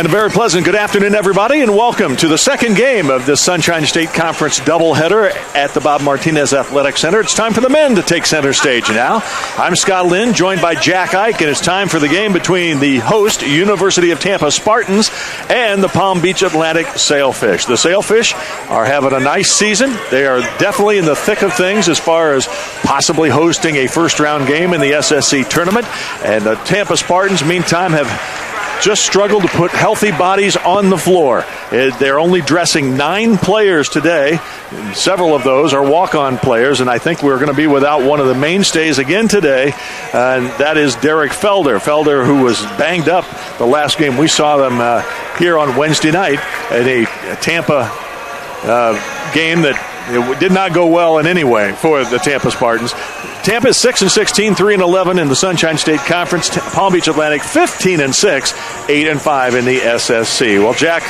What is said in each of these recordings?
And a very pleasant good afternoon, everybody, and welcome to the second game of the Sunshine State Conference doubleheader at the Bob Martinez Athletic Center. It's time for the men to take center stage now. I'm Scott Lynn, joined by Jack Ike, and it's time for the game between the host, University of Tampa Spartans, and the Palm Beach Atlantic Sailfish. The Sailfish are having a nice season. They are definitely in the thick of things as far as possibly hosting a first-round game in the SSC tournament. And the Tampa Spartans, meantime, have just struggled to put healthy bodies on the floor. They're only dressing 9 players today. Several of those are walk-on players, and I think we're going to be without one of the mainstays again today, and that is Derek Felder. Felder, who was banged up the last game. We saw them here on Wednesday night at a Tampa game that it did not go well in any way for the Tampa Spartans. Tampa is 6-16, 3-11 in the Sunshine State Conference. Palm Beach Atlantic 15-6, 8-5 in the SSC. Well, Jack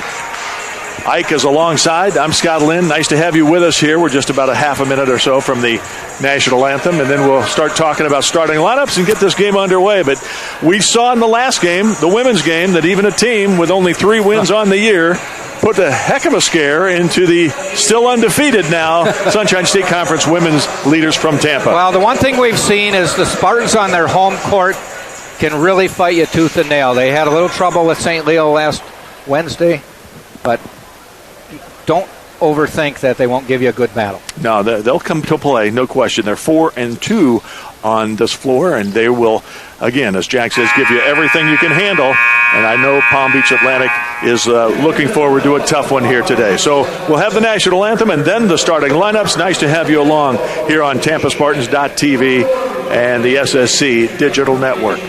Ike is alongside. I'm Scott Lynn. Nice to have you with us here. We're just about a half a minute or so from the national anthem, and then we'll start talking about starting lineups and get this game underway. But we saw in the last game, the women's game, that even a team with only 3 wins on the year put a heck of a scare into the still undefeated now Sunshine State Conference women's leaders from Tampa. Well, the one thing we've seen is the Spartans on their home court can really fight you tooth and nail. They had a little trouble with St. Leo last Wednesday, but don't overthink that they won't give you a good battle. No, they'll come to play, no question. They're 4-2 on this floor, and they will, again, as Jack says, give you everything you can handle. And I know Palm Beach Atlantic is looking forward to a tough one here today. So we'll have the national anthem and then the starting lineups. Nice to have you along here on TampaSpartans.tv and the SSC Digital Network.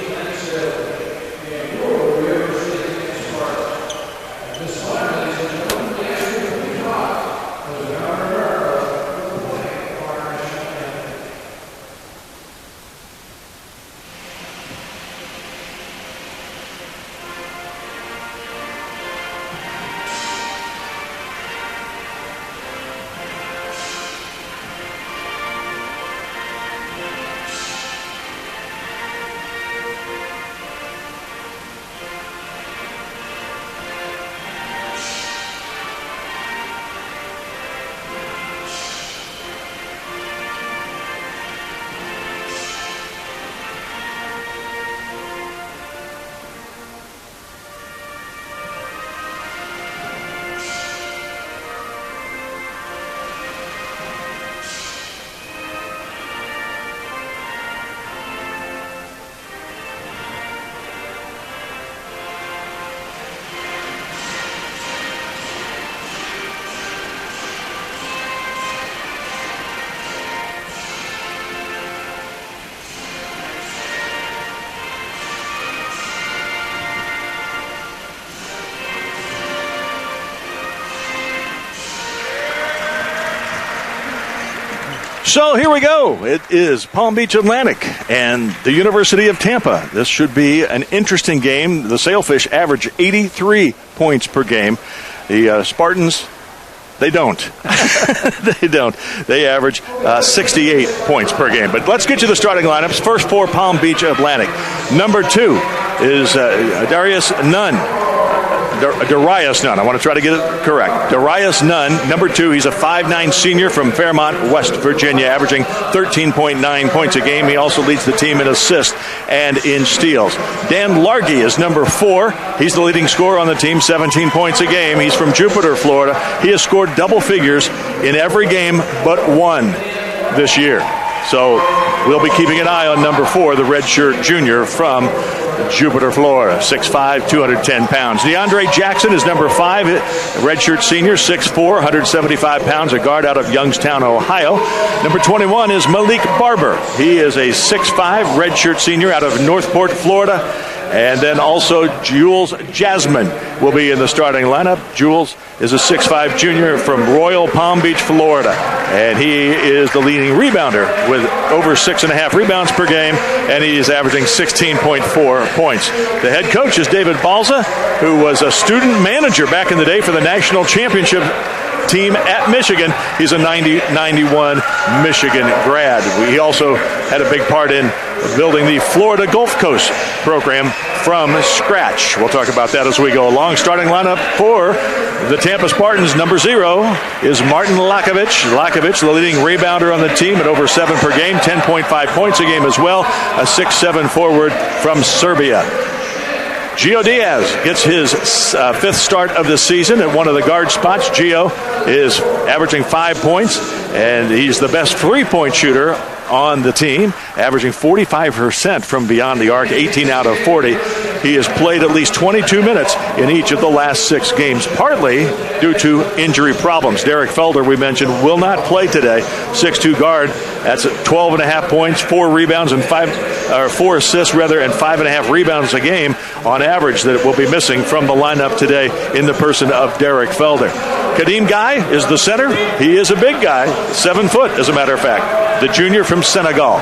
So here we go. It is Palm Beach Atlantic and the University of Tampa. This should be an interesting game. The Sailfish average 83 points per game. The Spartans, they don't. They don't. They average 68 points per game. But let's get you the starting lineups. First for Palm Beach Atlantic. Number 2 is Darius Nunn. Darius Nunn. I want to try to get it correct. Darius Nunn, number 2. He's a 5'9 senior from Fairmont, West Virginia, averaging 13.9 points a game. He also leads the team in assists and in steals. Dan Largay is number 4. He's the leading scorer on the team, 17 points a game. He's from Jupiter, Florida. He has scored double figures in every game but one this year. So we'll be keeping an eye on number 4, the redshirt junior from Jupiter, Florida, 6'5", 210 pounds. DeAndre Jackson is number 5, redshirt senior, 6'4", 175 pounds, a guard out of Youngstown, Ohio. Number 21 is Malik Barber. He is a 6'5", redshirt senior out of Northport, Florida. And then also Jules Jasmine will be in the starting lineup. Jules is a 6'5 junior from Royal Palm Beach, Florida. And he is the leading rebounder with over 6.5 rebounds per game, and he is averaging 16.4 points. The head coach is David Balza, who was a student manager back in the day for the national championship team at Michigan. He's a 91 Michigan grad. He also had a big part in building the Florida Gulf Coast program from scratch. We'll talk about that as we go along. Starting lineup for the Tampa Spartans, number 0 is Martin Lakovic. Lakovic, the leading rebounder on the team at over 7 per game, 10.5 points a game as well. A 6'7" forward from Serbia. Gio Diaz gets his 5th start of the season at one of the guard spots. Gio is averaging 5 points, and he's the best 3-point shooter on the team, averaging 45% from beyond the arc, 18 out of 40. He has played at least 22 minutes in each of the last 6 games, partly due to injury problems. Derek Felder, we mentioned, will not play today. 6'2" guard. That's 12.5 points, 4 rebounds, and 4 assists, and 5.5 rebounds a game on average that will be missing from the lineup today in the person of Derek Felder. Khadeem Guy is the center. He is a big guy, 7 foot, as a matter of fact. The junior from Senegal.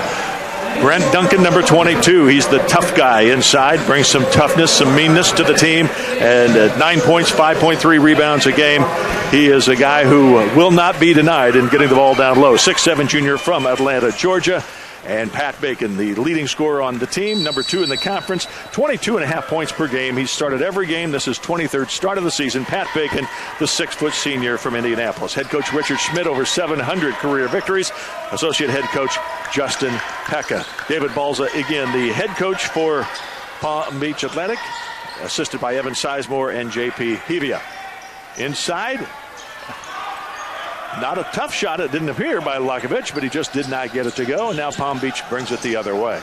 Brent Duncan, number 22. He's the tough guy inside, brings some toughness, some meanness to the team, and 9 points, 5.3 rebounds a game. He is a guy who will not be denied in getting the ball down low. 6'7" junior from Atlanta, Georgia. And Pat Bacon, the leading scorer on the team, number 2 in the conference, 22.5 points per game. He's started every game. This is 23rd start of the season. Pat Bacon, the 6-foot senior from Indianapolis. Head coach Richard Schmidt, over 700 career victories. Associate head coach Justin Pekka. David Balza, again, the head coach for Palm Beach Athletic, assisted by Evan Sizemore and J.P. Hevia. Inside, not a tough shot, it didn't appear, by Lakovic, but he just did not get it to go, and now Palm Beach brings it the other way.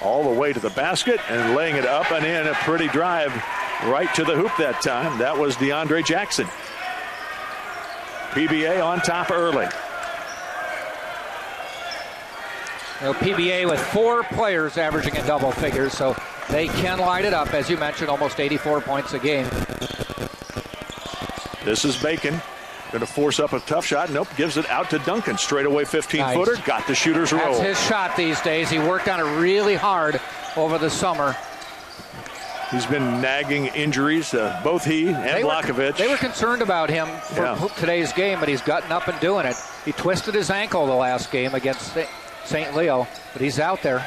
All the way to the basket and laying it up and in. A pretty drive right to the hoop that time. That was DeAndre Jackson. PBA on top early. Well, PBA with 4 players averaging in double figures, so they can light it up. As you mentioned, almost 84 points a game. This is Bacon. Going to force up a tough shot. Nope, gives it out to Duncan. Straight away 15-footer. Nice. Got the shooter's roll. That's his shot these days. He worked on it really hard over the summer. He's been nagging injuries, both he and Lakovic. They were concerned about him for today's game, but he's gotten up and doing it. He twisted his ankle the last game against St. Leo, but he's out there.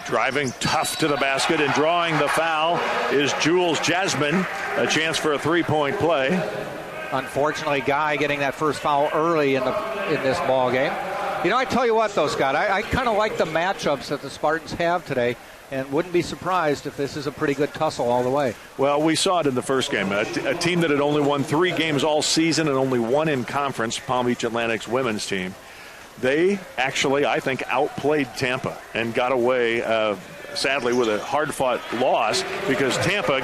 Driving tough to the basket and drawing the foul is Jules Jasmine. A chance for a 3-point play. Unfortunately, Guy getting that first foul early in this ball game. You know, I tell you what, though, Scott, I kind of like the matchups that the Spartans have today, and wouldn't be surprised if this is a pretty good tussle all the way. Well, we saw it in the first game. A team that had only won 3 games all season and only 1 in conference, Palm Beach Atlantic's women's team. They actually, I think, outplayed Tampa and got away, sadly, with a hard-fought loss because Tampa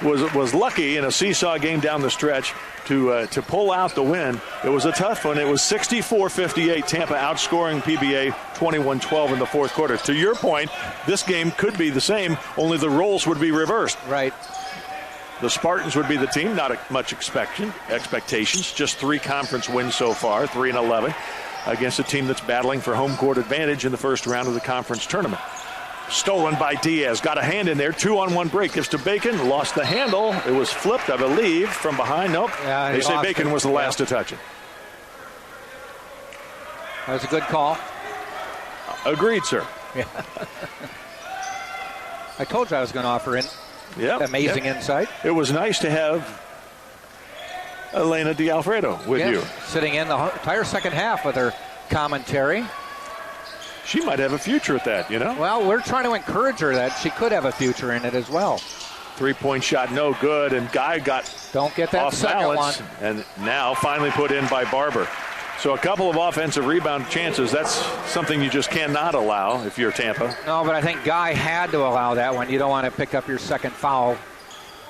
was lucky in a seesaw game down the stretch to pull out the win. It was a tough one. It was 64-58. Tampa outscoring PBA 21-12 in the fourth quarter. To your point, this game could be the same, only the roles would be reversed. Right. The Spartans would be the team, not much expectations. Just 3 conference wins so far, 3-11, against a team that's battling for home court advantage in the first round of the conference tournament. Stolen by Diaz. Got a hand in there. 2-on-1 break. Gives to Bacon. Lost the handle. It was flipped, I believe, from behind. Nope. Yeah, they say Bacon was the last to touch it. That was a good call. Agreed, sir. Yeah. I told you I was going to offer in. Yep. Amazing insight. It was nice to have Elena D'Alfredo with you. Sitting in the entire second half with her commentary. She might have a future at that, you know? Well, we're trying to encourage her that she could have a future in it as well. 3-point shot, no good, and Guy got Don't get that off second balance, one. and now finally put in by Barber. So a couple of offensive rebound chances, that's something you just cannot allow if you're Tampa. No, but I think Guy had to allow that one. You don't want to pick up your second foul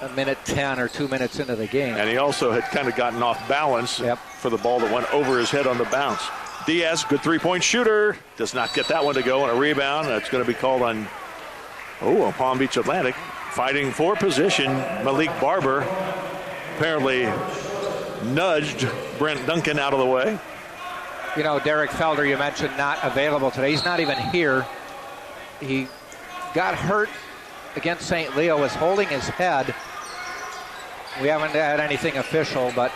a minute 10 or 2 minutes into the game. And he also had kind of gotten off balance for the ball that went over his head on the bounce. Diaz, good 3-point shooter. Does not get that one to go on a rebound. That's going to be called on Palm Beach Atlantic. Fighting for position, Malik Barber apparently nudged Brent Duncan out of the way. You know, Derek Felder, you mentioned, not available today. He's not even here. He got hurt against St. Leo, was holding his head. We haven't had anything official, but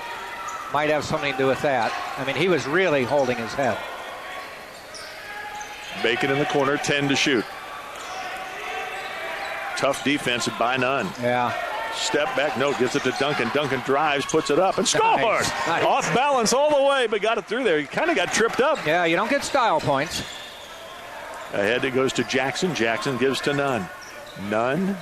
might have something to do with that. I mean, he was really holding his head. Bacon in the corner, 10 to shoot. Tough defense by none. Yeah. Step back, no, gives it to Duncan. Duncan drives, puts it up, and scores! Nice. Off balance all the way, but got it through there. He kind of got tripped up. Yeah, you don't get style points. Ahead it goes to Jackson. Jackson gives to Nunn. Nunn,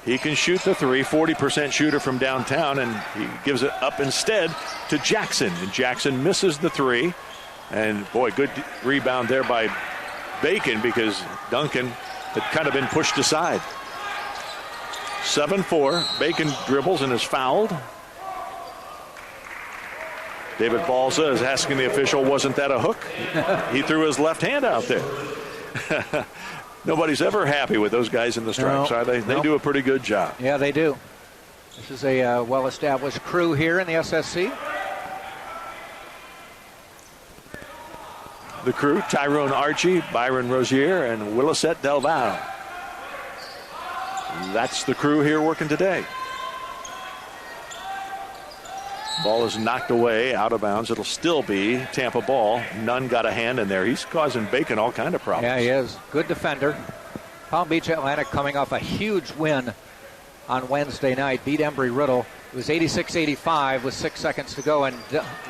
he can shoot the three, 40% shooter from downtown, and he gives it up instead to Jackson. And Jackson misses the three. And, boy, good rebound there by Bacon because Duncan had kind of been pushed aside. 7-4. Bacon dribbles and is fouled. David Balza is asking the official, wasn't that a hook? He threw his left hand out there. Nobody's ever happy with those guys in the stripes, are they? They do a pretty good job. Yeah, they do. This is a well-established crew here in the SSC. The crew, Tyrone Archie, Byron Rozier, and Willisette Del Valle. That's the crew here working today. Ball is knocked away, out of bounds. It'll still be Tampa ball. Nunn got a hand in there. He's causing Bacon all kind of problems. Yeah, he is. Good defender. Palm Beach Atlantic coming off a huge win on Wednesday night. Beat Embry-Riddle. It was 86-85 with 6 seconds to go, and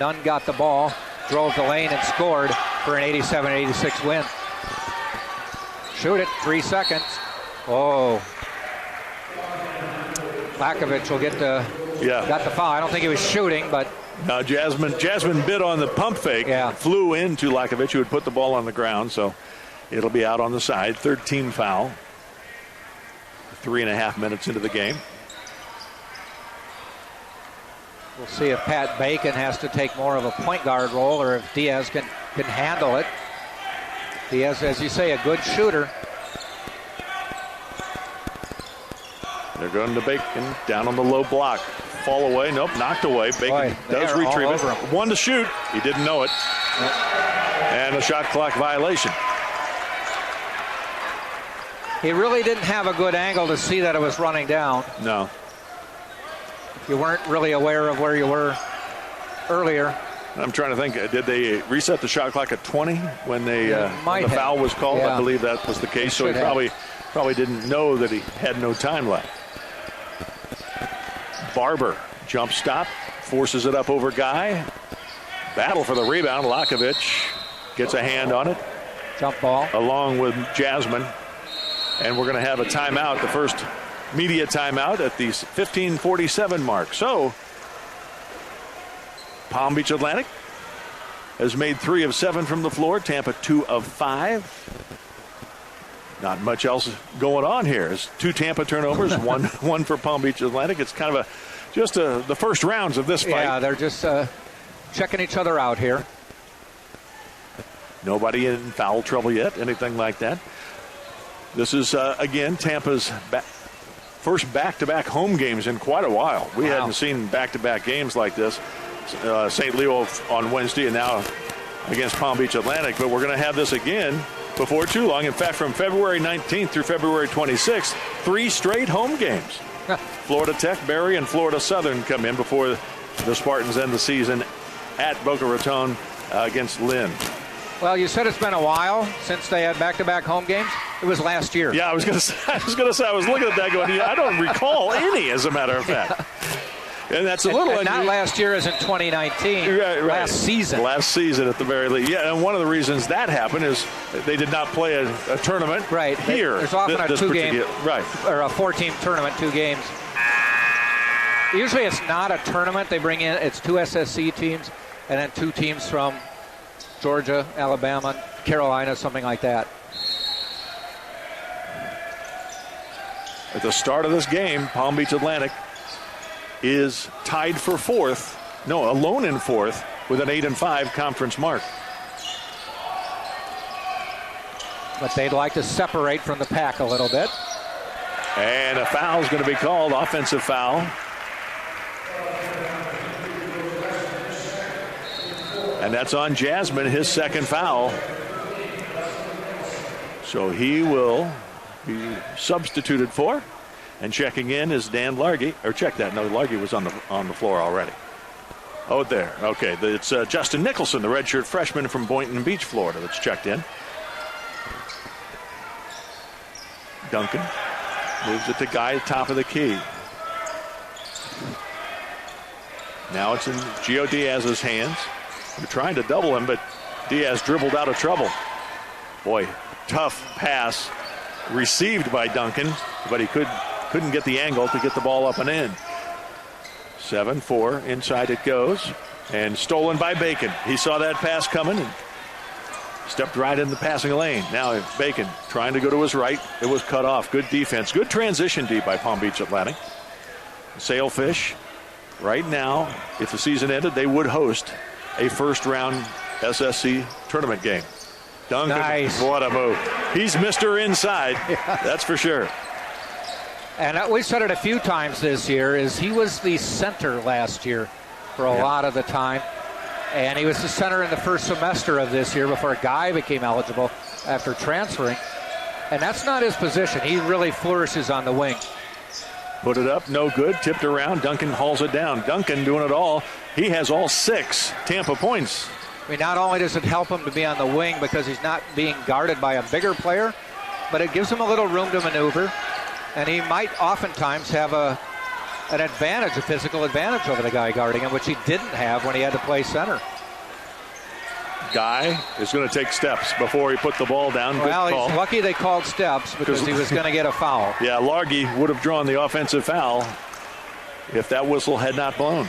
Nunn got the ball, drove the lane, and scored for an 87-86 win. Shoot it, 3 seconds. Oh. Lakovich will get got the foul. I don't think he was shooting, but... Now Jasmine bit on the pump fake, flew into Lakovich, who had put the ball on the ground, so it'll be out on the side. Third team foul. 3.5 minutes into the game. We'll see if Pat Bacon has to take more of a point guard role or if Diaz can handle it. Diaz, as you say, a good shooter. They're going to Bacon, down on the low block. Fall away, nope, knocked away. Bacon does retrieve it. One to shoot, he didn't know it. Yep. And a shot clock violation. He really didn't have a good angle to see that it was running down. No. You weren't really aware of where you were earlier. I'm trying to think, did they reset the shot clock at 20 when the foul was called? Yeah. I believe that was the case, so he probably didn't know that he had no time left. Barber, jump stop, forces it up over Guy. Battle for the rebound. Lakovich gets a hand on it. Jump ball. Along with Jasmine. And we're going to have a timeout, the first media timeout at the 15:47 mark. So, Palm Beach Atlantic has made 3 of 7 from the floor. Tampa 2 of 5. Not much else going on here. It's 2 Tampa turnovers, one for Palm Beach Atlantic. It's kind of the first rounds of this fight. Yeah, they're just checking each other out here. Nobody in foul trouble yet, anything like that. This is, again, Tampa's first back-to-back home games in quite a while. We hadn't seen back-to-back games like this. St. Leo on Wednesday and now against Palm Beach Atlantic. But we're going to have this again before too long. In fact, from February 19th through February 26th, 3 straight home games. Florida Tech, Berry, and Florida Southern come in before the Spartans end the season at Boca Raton against Lynn. Well, you said it's been a while since they had back-to-back home games. It was last year. Yeah, I was going to say, I was looking at that going, I don't recall any, as a matter of fact. And that's a little unusual. Not last year as in 2019. Right. Last season. Last season at the very least. Yeah, and one of the reasons that happened is they did not play a tournament here. There's often a 2-game or a 4-team tournament, 2 games. Usually it's not a tournament. They bring in, it's 2 SSC teams and then 2 teams from Georgia, Alabama, Carolina, something like that. At the start of this game, Palm Beach Atlantic is tied for 4th. No, alone in 4th with an 8-5 conference mark. But they'd like to separate from the pack a little bit. And a foul is going to be called, offensive foul. And that's on Jasmine, his second foul. So he will be substituted for. And checking in is Dan Largay. Or check that. No, Largay was on the floor already. Oh, there. Okay, it's Justin Nicholson, the redshirt freshman from Boynton Beach, Florida, that's checked in. Duncan moves it to Guy at top of the key. Now it's in Gio Diaz's hands. They're trying to double him, but Diaz dribbled out of trouble. Boy, tough pass received by Duncan, but he couldn't get the angle to get the ball up and in. 7-4, inside it goes, and stolen by Bacon. He saw that pass coming and stepped right in the passing lane. Now Bacon trying to go to his right. It was cut off. Good defense. Good transition D by Palm Beach Atlantic. Sailfish, right now, if the season ended, they would host a first-round SSC tournament game. Duncan, nice. What a move. He's Mr. Inside, that's for sure. And we said it a few times this year, is he was the center last year for a lot of the time. And he was the center in the first semester of this year before Guy became eligible after transferring. And that's not his position. He really flourishes on the wing. Put it up, no good, tipped around. Duncan hauls it down. Duncan doing it all. He has all 6 Tampa points. I mean, not only does it help him to be on the wing because he's not being guarded by a bigger player, but it gives him a little room to maneuver. And he might oftentimes have an advantage, a physical advantage over the guy guarding him, which he didn't have when he had to play center. Guy is going to take steps before he put the ball down. Good well, call. He's lucky they called steps because he was going to get a foul. Yeah, Largay would have drawn the offensive foul if that whistle had not blown.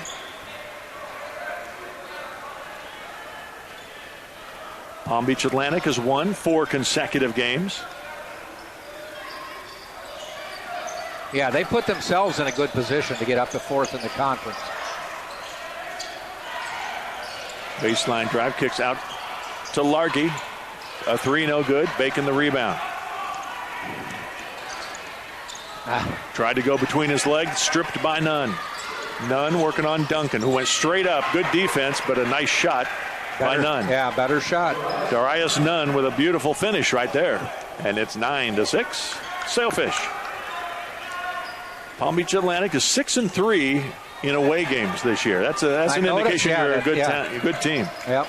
Palm Beach Atlantic has won 4 consecutive games. Yeah, they put themselves in a good position to get up to 4th in the conference. Baseline drive, kicks out to Largay. A 3, no good. Bacon the rebound. Tried to go between his legs, stripped by Nunn. Nunn working on Duncan, who went straight up. Good defense, but a nice shot by Nunn. Yeah, better shot. Darius Nunn with a beautiful finish right there. And it's 9-6. Sailfish. Palm Beach Atlantic is 6-3 in away games this year. That's an indication you're a good team. Yep.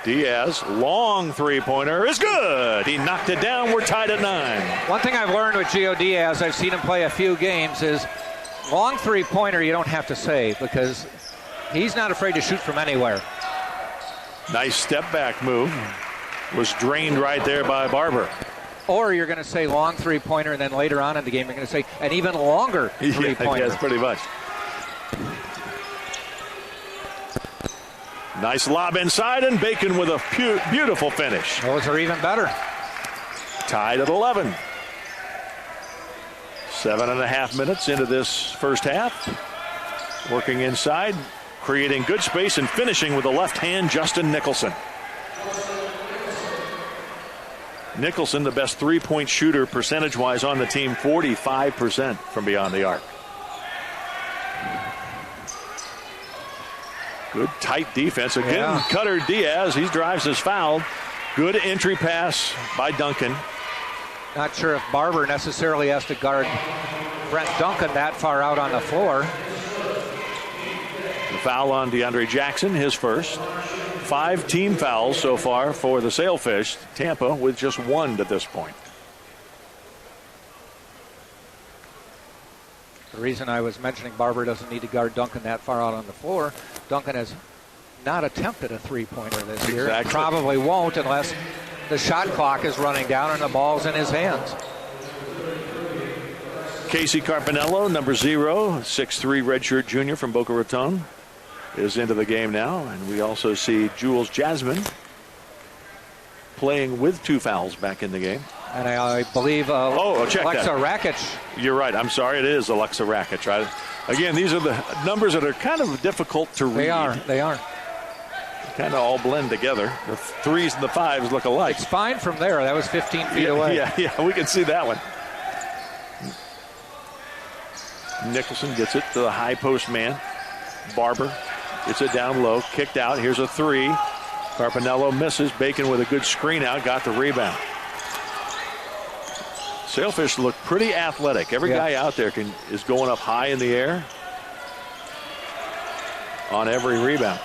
Diaz, long three-pointer is good. He knocked it down. We're tied at 9. One thing I've learned with Gio Diaz, I've seen him play a few games, is long three-pointer you don't have to say because he's not afraid to shoot from anywhere. Nice step-back move. Was drained right there by Barber. Or you're going to say long three-pointer, and then later on in the game you're going to say an even longer three-pointer. Yes, pretty much. Nice lob inside, and Bacon with a beautiful finish. Those are even better. Tied at 11. 7.5 minutes into this first half. Working inside, creating good space, and finishing with the left hand, Justin Nicholson. Nicholson, the best three-point shooter percentage-wise on the team, 45% from beyond the arc. Good tight defense. Again, Cutter Diaz, he drives his foul. Good entry pass by Duncan. Not sure if Barber necessarily has to guard Brent Duncan that far out on the floor. The foul on DeAndre Jackson, his first. 5 team fouls so far for the Sailfish. Tampa with just 1 to this point. The reason I was mentioning Barber doesn't need to guard Duncan that far out on the floor, Duncan has not attempted a three-pointer this year. Exactly. Probably won't unless the shot clock is running down and the ball's in his hands. Casey Carpinello, number 0, 6'3" redshirt junior from Boca Raton, is into the game now. And we also see Jules Jasmine playing with 2 fouls back in the game. And I believe check Alexa that. Rakic. You're right. I'm sorry. It is Alexa Rakic. Right? Again, these are the numbers that are kind of difficult to read. They are. Kind of all blend together. The 3s and the 5s look alike. It's fine from there. That was 15 feet away. Yeah, we can see that one. Nicholson gets it to the high post man. Barber gets it down low. Kicked out. Here's a 3. Carpinello misses. Bacon with a good screen out. Got the rebound. Sailfish look pretty athletic. Every guy out there is going up high in the air on every rebound.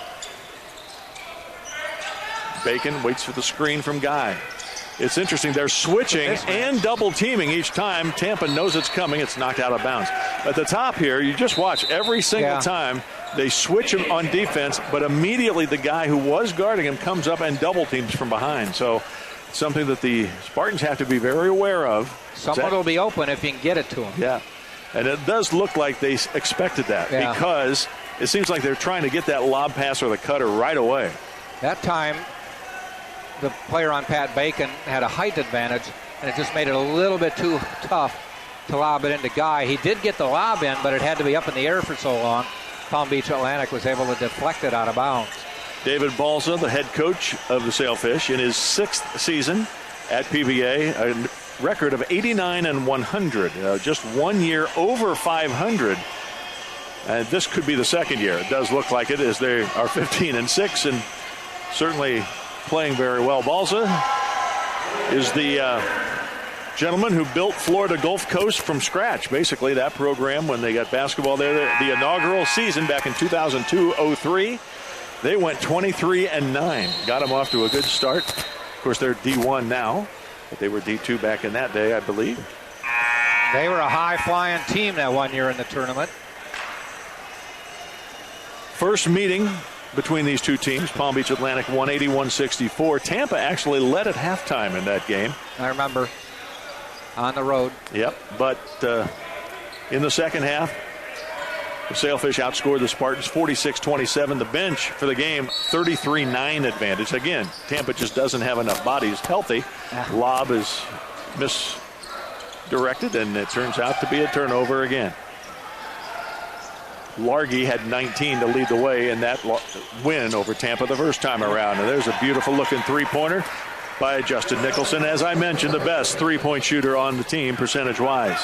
Bacon waits for the screen from Guy. It's interesting. They're switching and double teaming each time. Tampa knows it's coming. It's knocked out of bounds. At the top here, you just watch every single time they switch him on defense, but immediately the guy who was guarding him comes up and double teams from behind. So something that the Spartans have to be very aware of. Someone will be open if you can get it to him. Yeah. And it does look like they expected that because it seems like they're trying to get that lob pass or the cutter right away. That time, the player on Pat Bacon had a height advantage, and it just made it a little bit too tough to lob it into Guy. He did get the lob in, but it had to be up in the air for so long. Palm Beach Atlantic was able to deflect it out of bounds. David Balsa, the head coach of the Sailfish, in his 6th season at PBA, a record of 89 and 100. Just 1 year over 500. And this could be the second year. It does look like it, as they are 15 and 6 and certainly playing very well. Balsa is the gentleman who built Florida Gulf Coast from scratch. Basically, that program, when they got basketball there, the inaugural season back in 2002-03, they went 23 and 9. Got them off to a good start. Of course, they're D1 now, but they were D2 back in that day, I believe. They were a high-flying team that 1 year in the tournament. First meeting between these two teams, Palm Beach Atlantic 180-164. Tampa actually led at halftime in that game. I remember. On the road. Yep, but in the second half, the Sailfish outscored the Spartans 46-27. The bench for the game, 33-9 advantage. Again, Tampa just doesn't have enough bodies healthy. Lob is misdirected, and it turns out to be a turnover again. Largay had 19 to lead the way in that win over Tampa the first time around. And there's a beautiful looking three-pointer by Justin Nicholson. As I mentioned, the best three-point shooter on the team percentage-wise.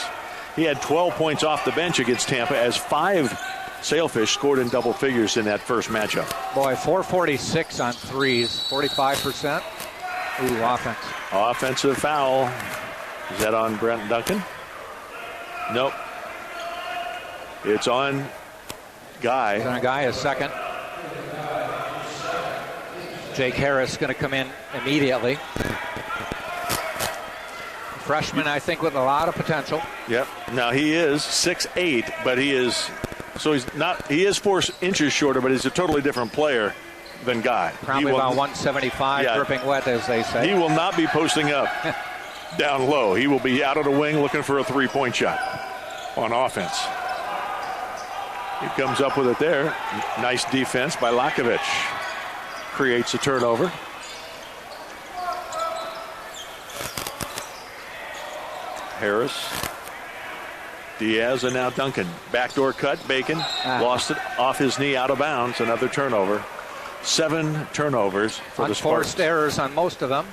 He had 12 points off the bench against Tampa as 5 Sailfish scored in double figures in that first matchup. Boy, 446 on threes, 45%. Ooh, offense. Offensive foul. Is that on Brent Duncan? Nope. It's on Guy. It's on Guy, a second. Jake Harris going to come in immediately. Freshman, I think, with a lot of potential. Yep. Now he is 6'8", but he is 4 inches shorter, but he's a totally different player than Guy. Probably about 175, dripping wet, as they say. He will not be posting up down low. He will be out of the wing looking for a three-point shot on offense. He comes up with it there. Nice defense by Lakovic. Creates a turnover. Harris, Diaz, and now Duncan. Backdoor cut, Bacon. Lost it off his knee, out of bounds. Another turnover. 7 turnovers for the Spartans. Unforced errors on most of them.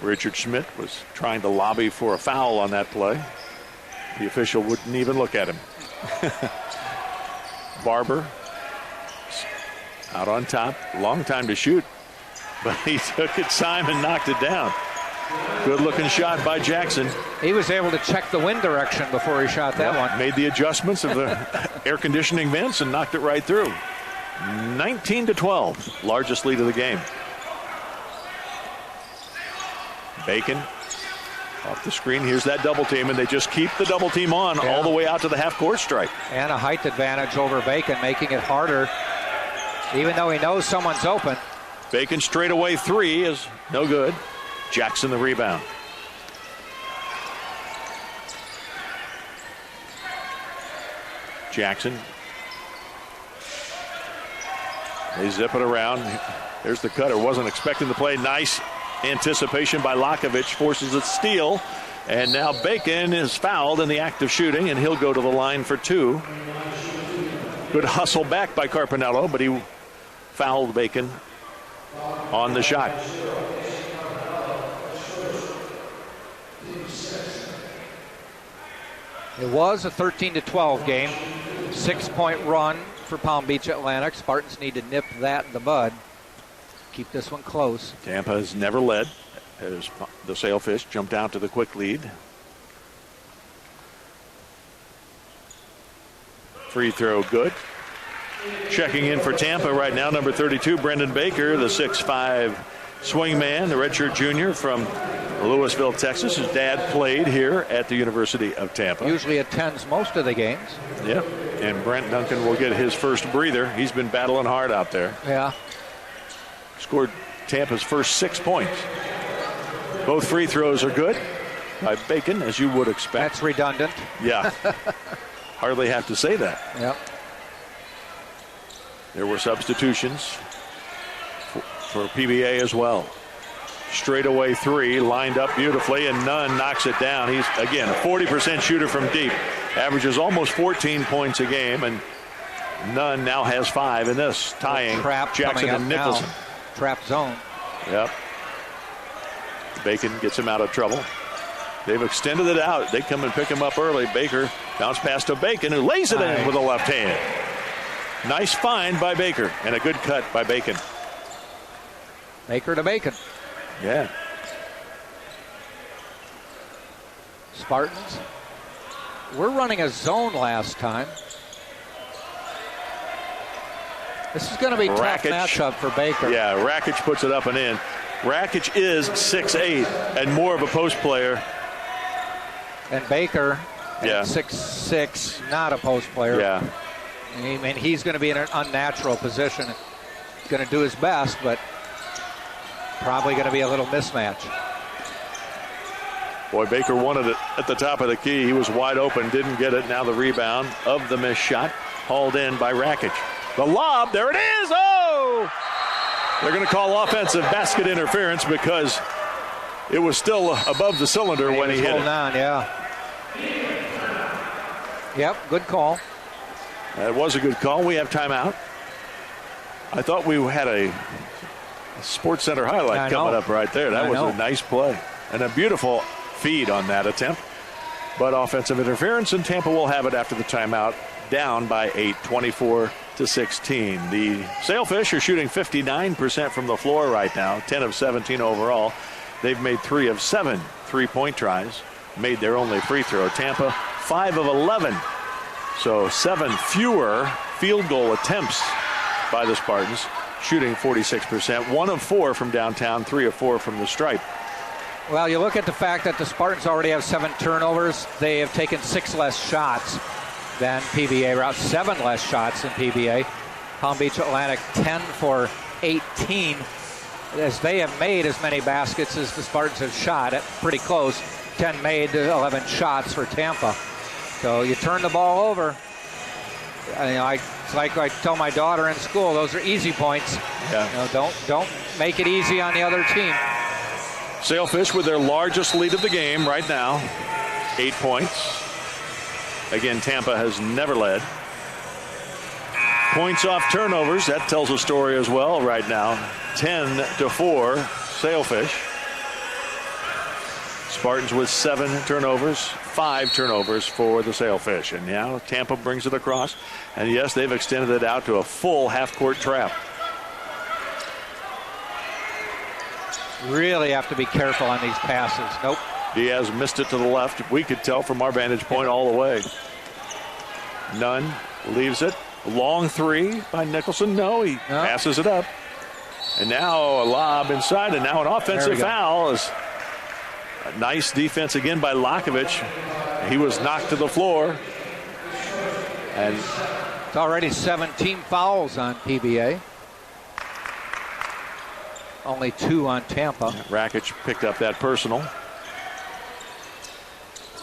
Richard Schmidt was trying to lobby for a foul on that play. The official wouldn't even look at him. Barber out on top. Long time to shoot, but he took his time and knocked it down. Good looking shot by Jackson. He was able to check the wind direction before he shot that one. Made the adjustments of the air conditioning vents and knocked it right through. 19-12, largest lead of the game. Bacon off the screen. Here's that double team, and they just keep the double team on all the way out to the half-court stripe. And a height advantage over Bacon, making it harder, even though he knows someone's open. Bacon straightaway three is no good. Jackson the rebound. Jackson. They zip it around. There's the cutter. Wasn't expecting the play. Nice anticipation by Lakovic. Forces a steal. And now Bacon is fouled in the act of shooting, and he'll go to the line for 2. Good hustle back by Carpinello, but he fouled Bacon on the shot. It was a 13-12 game. 6-point run for Palm Beach Atlantic. Spartans need to nip that in the bud. Keep this one close. Tampa has never led as the Sailfish jumped out to the quick lead. Free throw good. Checking in for Tampa right now, number 32, Brendon Baker, the 6'5" swingman, the redshirt junior from Louisville, Texas. His dad played here at the University of Tampa. Usually attends most of the games. Yeah, and Brent Duncan will get his first breather. He's been battling hard out there. Yeah. Scored Tampa's first 6 points. Both free throws are good by Bacon, as you would expect. That's redundant. Yeah. Hardly have to say that. Yep. There were substitutions for PBA as well. Straightaway three, lined up beautifully, and Nunn knocks it down. He's, again, a 40% shooter from deep. Averages almost 14 points a game, and Nunn now has 5 in this, tying Jackson and Nicholson. Now. Trap zone. Yep. Bacon gets him out of trouble. They've extended it out. They come and pick him up early. Baker bounce pass to Bacon, who lays it in with a left hand. Nice find by Baker, and a good cut by Bacon. Baker to Bacon. Yeah. Spartans. We're running a zone last time. This is going to be a tough matchup for Baker. Yeah, Rakic puts it up and in. Rakic is 6'8" and more of a post player. And Baker, yeah, 6'6", not a post player. Yeah. I mean, he's going to be in an unnatural position. He's going to do his best, but probably going to be a little mismatch. Boy, Baker wanted it at the top of the key. He was wide open, didn't get it. Now the rebound of the missed shot, hauled in by Rakic. The lob, there it is! Oh! They're going to call offensive basket interference because it was still above the cylinder when he hit it. On, yeah. Yep, good call. That was a good call. We have timeout. I thought we had a Sports Center highlight coming up right there. That was a nice play and a beautiful feed on that attempt. But offensive interference, and Tampa will have it after the timeout, down by 8, 24-16. The Sailfish are shooting 59% from the floor right now, 10 of 17 overall. They've made 3 of 7 3-point tries, made their only free throw. Tampa, 5 of 11. So 7 fewer field goal attempts by the Spartans, shooting 46%. 1 of 4 from downtown, 3 of 4 from the stripe. Well, you look at the fact that the Spartans already have 7 turnovers. They have taken 6 less shots than PBA. We're out 7 less shots than PBA. Palm Beach Atlantic 10 for 18. As they have made as many baskets as the Spartans have shot, at pretty close. 10 made, 11 shots for Tampa. So you turn the ball over. It's like I tell my daughter in school, those are easy points. Yeah. Don't make it easy on the other team. Sailfish with their largest lead of the game right now, 8 points. Again, Tampa has never led. Points off turnovers, that tells a story as well right now. 10-4, Sailfish. Spartans with 7 turnovers, 5 turnovers for the Sailfish. And now Tampa brings it across. And yes, they've extended it out to a full half-court trap. Really have to be careful on these passes. Nope. Diaz missed it to the left. We could tell from our vantage point all the way. Nunn leaves it. Long 3 by Nicholson. No, he passes it up. And now a lob inside, and now an offensive foul. Is a nice defense again by Lakovic. He was knocked to the floor. And it's already 17 fouls on PBA. Only 2 on Tampa. Rakic picked up that personal.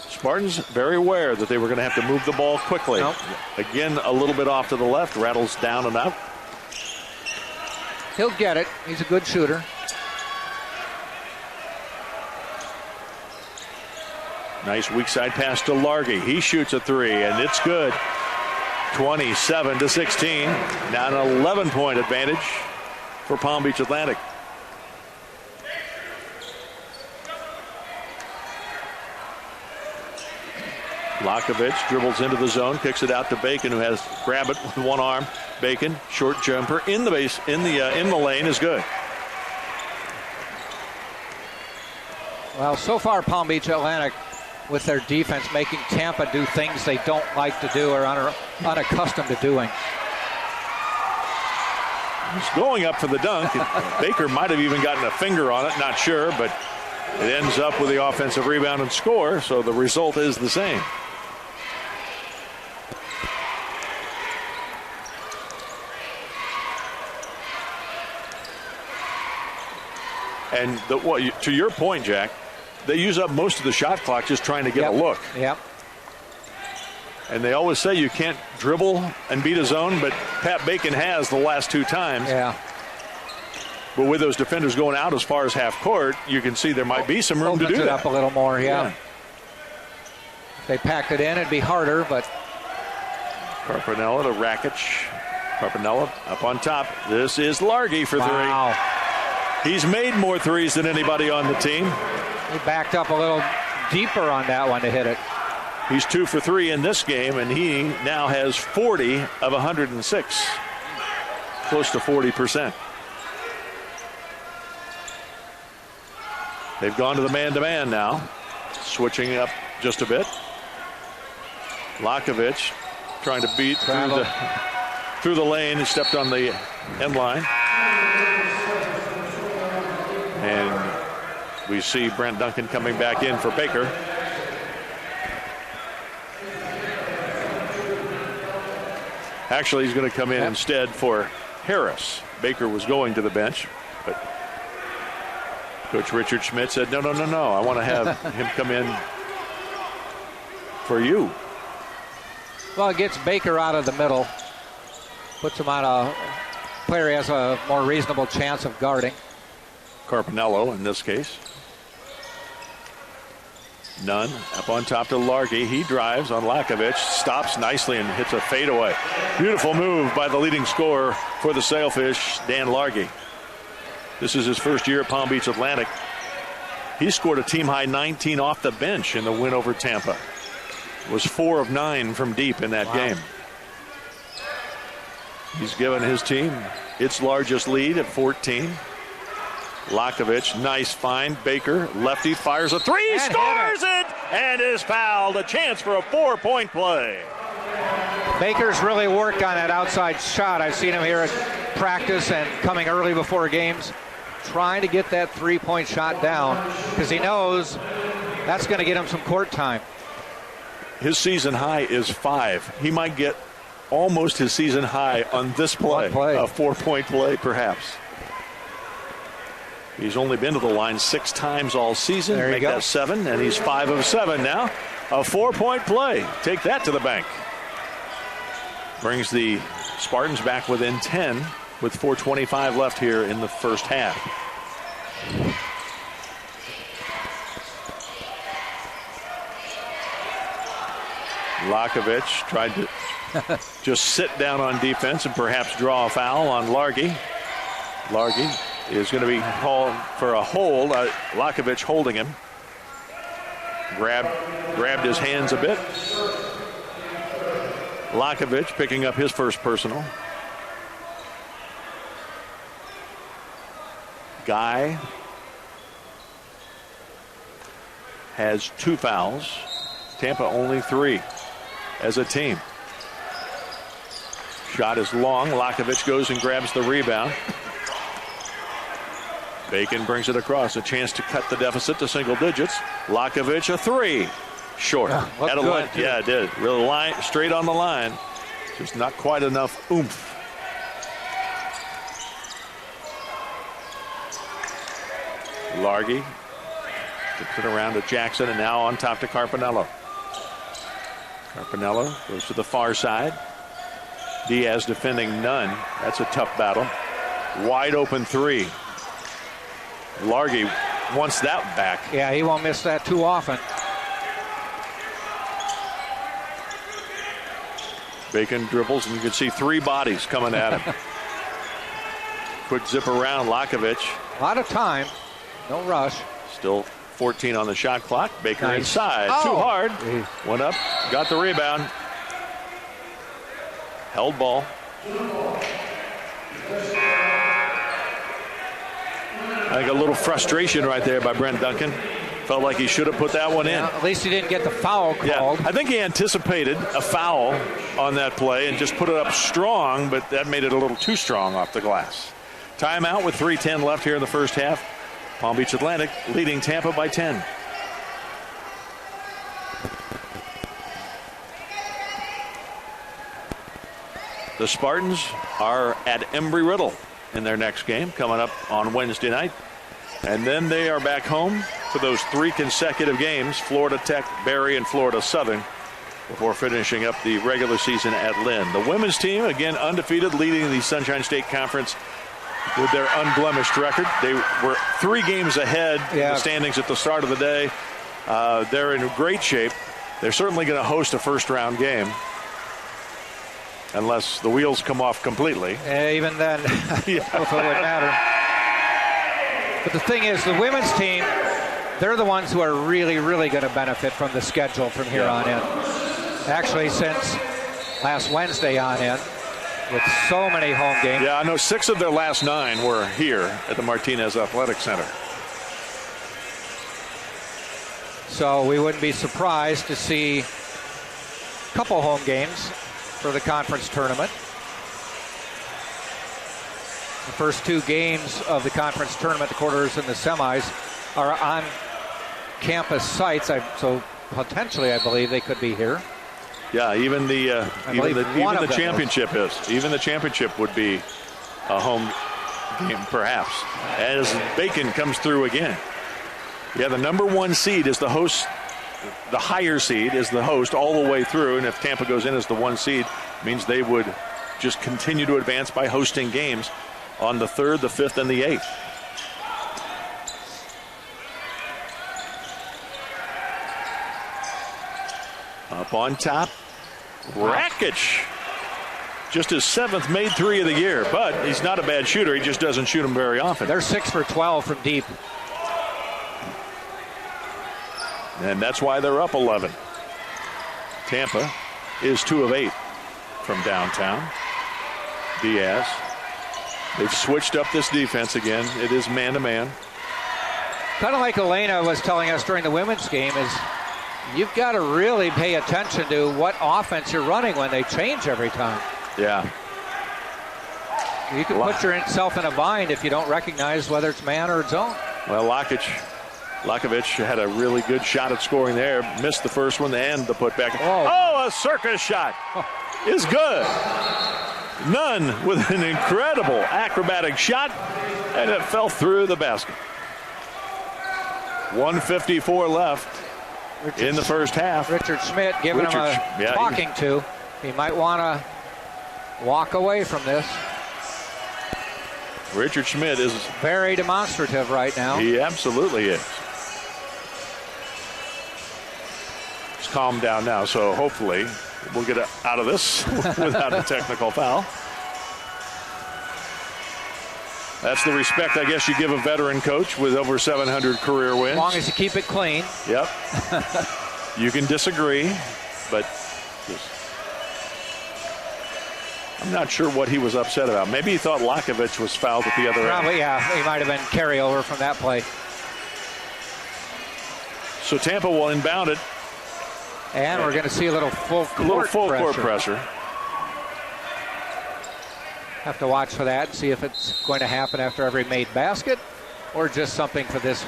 Spartans very aware that they were going to have to move the ball quickly. Nope. Again, a little bit off to the left. Rattles down and up. He'll get it. He's a good shooter. Nice weak side pass to Largay. He shoots a 3, and it's good. 27-16. Now an 11-point advantage for Palm Beach Atlantic. Lakovich dribbles into the zone, kicks it out to Bacon, who has grab it with one arm. Bacon, short jumper in the base, in the lane is good. Well, so far Palm Beach Atlantic, with their defense, making Tampa do things they don't like to do or are unaccustomed to doing. He's going up for the dunk. Baker might have even gotten a finger on it, not sure, but it ends up with the offensive rebound and score, so the result is the same. And to your point, Jack, they use up most of the shot clock just trying to get a look. Yep. And they always say you can't dribble and beat a zone, but Pat Bacon has the last two times. Yeah. But with those defenders going out as far as half court, you can see there might be some room to do it that. Up a little more, yeah. If they packed it in, it'd be harder, but. Carpinella to Rakic. Carpinella up on top. This is Largay for three. He's made more threes than anybody on the team. He backed up a little deeper on that one to hit it. He's 2 for 3 in this game, and he now has 40 of 106. Close to 40%. They've gone to the man-to-man now. Switching up just a bit. Lakovich trying to beat through the lane. He stepped on the end line. And we see Brent Duncan coming back in for Baker. Actually, he's going to come in instead for Harris. Baker was going to the bench, but Coach Richard Schmidt said, no. I want to have him come in for you. Well, it gets Baker out of the middle. Puts him on a player who has a more reasonable chance of guarding. Carpinello in this case. Nunn up on top to Largay. He drives on Lakovich, stops nicely and hits a fadeaway. Beautiful move by the leading scorer for the Sailfish, Dan Largay. This is his first year at Palm Beach Atlantic. He scored a team-high 19 off the bench in the win over Tampa. Was 4 of 9 from deep in that game. He's given his team its largest lead at 14. Lakovich, nice find. Baker, lefty, fires a three, scores it, and is fouled. A chance for a 4-point play. Baker's really worked on that outside shot. I've seen him here at practice and coming early before games, trying to get that 3-point shot down because he knows that's going to get him some court time. His season high is 5. He might get almost his season high on this play. A 4-point play, perhaps. He's only been to the line 6 times all season. There you go. That 7, and he's 5 of 7 now. A 4-point play. Take that to the bank. Brings the Spartans back within 10 with 4:25 left here in the first half. Lakovich tried to just sit down on defense and perhaps draw a foul on Largay. Largay is going to be called for a hold. Lakovich holding him. Grabbed his hands a bit. Lakovich picking up his first personal. Guy has 2 fouls. Tampa only 3 as a team. Shot is long. Lakovich goes and grabs the rebound. Bacon brings it across. A chance to cut the deficit to single digits. Lakovich a 3. Short. Had a line. Yeah, it did. Really line, straight on the line. Just not quite enough oomph. Largay gets it around to Jackson and now on top to Carpinello. Carpinello goes to the far side. Diaz defending Nunn. That's a tough battle. Wide open 3. Largay wants that back. Yeah, he won't miss that too often. Bacon dribbles, and you can see 3 bodies coming at him. Quick zip around Lakovich. A lot of time. No rush. Still 14 on the shot clock. Baker Nice. inside. Oh. Too hard. Went up. Got the rebound. Held ball. I think a little frustration right there by Brent Duncan. Felt like he should have put that one in. At least he didn't get the foul called. Yeah, I think he anticipated a foul on that play and just put it up strong, but that made it a little too strong off the glass. Timeout with 3:10 left here in the first half. Palm Beach Atlantic leading Tampa by 10. The Spartans are at Embry-Riddle in their next game coming up on Wednesday night. And then they are back home for those 3 consecutive games, Florida Tech, Barry, and Florida Southern, before finishing up the regular season at Lynn. The women's team, again, undefeated, leading the Sunshine State Conference with their unblemished record. They were 3 games ahead in the standings at the start of the day. They're in great shape. They're certainly going to host a first-round game, unless the wheels come off completely. Even then, if it would matter. But the thing is, the women's team, they're the ones who are really, really going to benefit from the schedule from here on in. Actually, since last Wednesday on in, with so many home games. Yeah, I know 6 of their last 9 were here at the Martinez Athletic Center. So we wouldn't be surprised to see a couple home games for the conference tournament. The first 2 games of the conference tournament, the quarters and the semis, are on campus sites. So potentially, I believe they could be here. Yeah, even the championship is. Even the championship would be a home game, perhaps, as Bacon comes through again. Yeah, the number 1 seed is the host. The higher seed is the host all the way through, and if Tampa goes in as the 1 seed, it means they would just continue to advance by hosting games on the 3rd, the 5th, and the 8th. Up on top, Rakic. Just his 7th made 3 of the year, but he's not a bad shooter. He just doesn't shoot them very often. They're 6 for 12 from deep. And that's why they're up 11. Tampa is 2 of 8 from downtown. Diaz. They've switched up this defense again. It is man-to-man. Kind of like Elena was telling us during the women's game, is you've got to really pay attention to what offense you're running when they change every time. Yeah. You can put yourself in a bind if you don't recognize whether it's man or zone. Well, Lakovic had a really good shot at scoring there. Missed the first one and the putback. Oh, a circus shot is good. Nunn with an incredible acrobatic shot, and it fell through the basket. 1:54 left in the first half. Richard Schmidt giving him a talking to. He might want to walk away from this. Richard Schmidt is very demonstrative right now. He absolutely is. It's calmed down now, so hopefully we'll get out of this without a technical foul. That's the respect, I guess, you give a veteran coach with over 700 career wins. As long as you keep it clean. Yep. You can disagree, but I'm not sure what he was upset about. Maybe he thought Lakovic was fouled at the other end. Probably, yeah. He might have been carryover from that play. So Tampa will inbound it. And we're going to see a little full court pressure. Have to watch for that and see if it's going to happen after every made basket or just something for this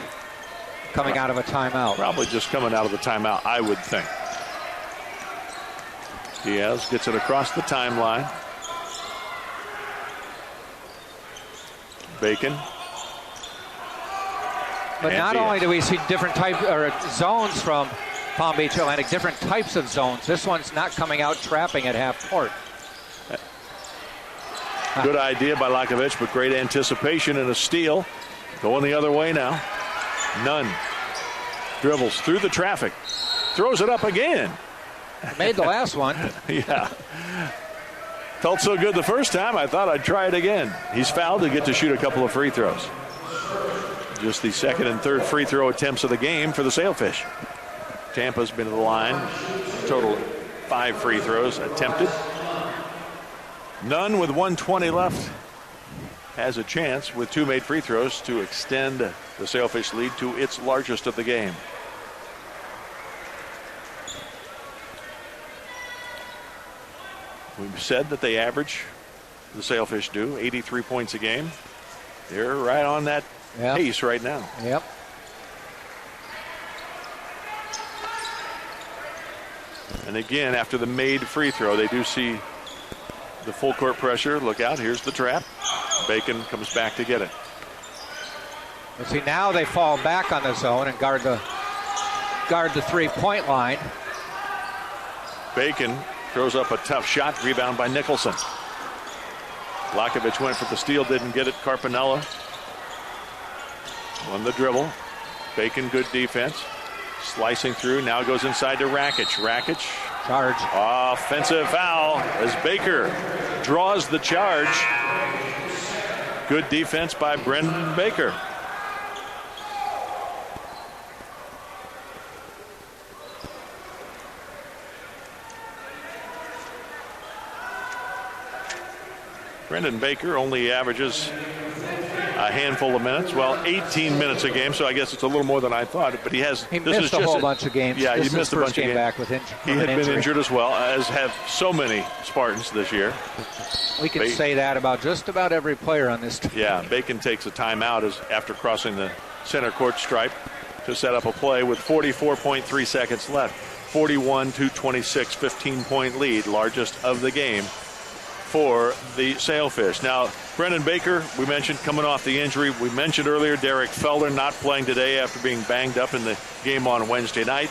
coming out of a timeout. Probably just coming out of the timeout, I would think. Diaz gets it across the timeline. Bacon. But not only do we see different types or zones from Palm Beach Atlantic, different types of zones. This one's not coming out trapping at half court. Good idea by Lakovic, but great anticipation and a steal. Going the other way now. Nunn dribbles through the traffic. Throws it up again. Made the last one. Yeah. Felt so good the first time, I thought I'd try it again. He's fouled to get to shoot a couple of free throws. Just the second and third free throw attempts of the game for the Sailfish. Tampa's been to the line. Total 5 free throws attempted. Nunn with 1:20 left has a chance with 2 made free throws to extend the Sailfish lead to its largest of the game. We've said that they average, the Sailfish do, 83 points a game. They're right on that pace right now. Yep. And again, after the made free throw, they do see the full court pressure. Look out, here's the trap. Bacon comes back to get it. And see, now they fall back on the zone and guard the 3-point line. Bacon throws up a tough shot, rebound by Nicholson. Lakovic went for the steal, didn't get it. Carpinella on the dribble. Bacon, good defense. Slicing through, now goes inside to Rakic. Rakic. Charge. Offensive foul as Baker draws the charge. Good defense by Brendon Baker. Brendon Baker only averages a handful of minutes. Well, 18 minutes a game, so I guess it's a little more than I thought. But he missed a whole bunch of games. Yeah, he missed a bunch of games. Back with he had been injured as well, as have so many Spartans this year. We can say that about just about every player on this team. Yeah, Bacon takes a timeout after crossing the center court stripe to set up a play with 44.3 seconds left. 41-26, 15-point lead, largest of the game for the Sailfish. Now, Brendon Baker, we mentioned, coming off the injury. We mentioned earlier Derek Felder not playing today after being banged up in the game on Wednesday night.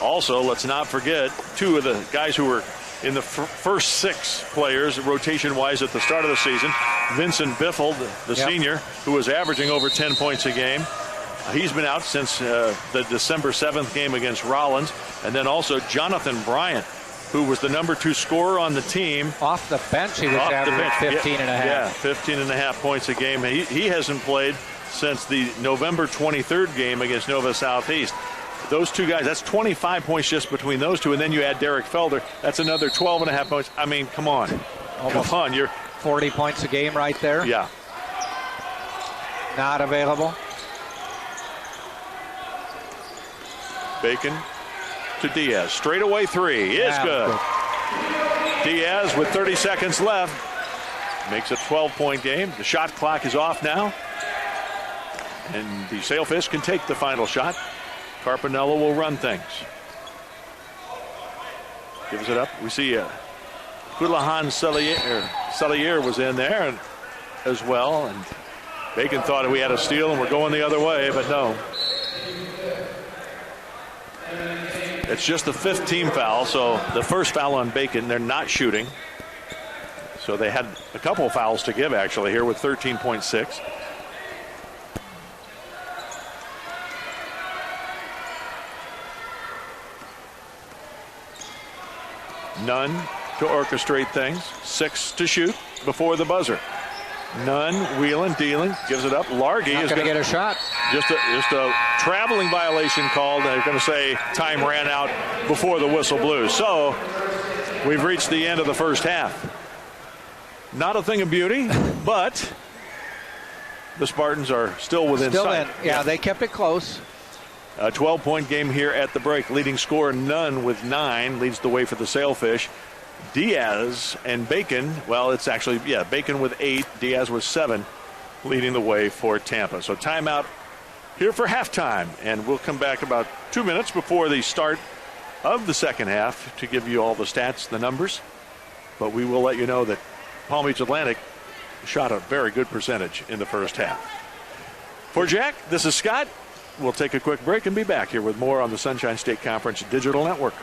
Also, let's not forget 2 of the guys who were in the first 6 players, rotation-wise, at the start of the season. Vincent Biffle, the senior, who was averaging over 10 points a game. He's been out since the December 7th game against Rollins. And then also Jonathan Bryant, who was the number 2 scorer on the team. Off the bench, he was averaging 15 and a half. Yeah, 15 and a half points a game. He hasn't played since the November 23rd game against Nova Southeast. Those 2 guys, that's 25 points just between those 2, and then you add Derek Felder, that's another 12 and a half points. I mean, come on. Almost come on. You're 40 points a game right there. Yeah. Not available. Bacon to Diaz. Straight away 3 is good. Diaz with 30 seconds left makes a 12-point game. The shot clock is off now, and the Sailfish can take the final shot. Carpinella will run things. Gives it up. We see Quillan Salier was in there as well, and Bacon thought we had a steal and we're going the other way, but no. It's just the 5th team foul, so the first foul on Bacon, they're not shooting. So they had a couple of fouls to give, actually, here with 13.6. Nunn to orchestrate things. 6 to shoot before the buzzer. Nunn wheeling, dealing, gives it up. Largay is going to get a shot. Just a traveling violation called. They're going to say time ran out before the whistle blew. So we've reached the end of the first half. Not a thing of beauty, but the Spartans are still within sight. Yeah, they kept it close. A 12-point game here at the break. Leading scorer Nunn with 9 leads the way for the Sailfish. Diaz and Bacon, well, it's actually, Bacon with 8, Diaz with 7, leading the way for Tampa. So timeout here for halftime, and we'll come back about 2 minutes before the start of the second half to give you all the stats, the numbers. But we will let you know that Palm Beach Atlantic shot a very good percentage in the first half. For Jack, this is Scott. We'll take a quick break and be back here with more on the Sunshine State Conference Digital Network.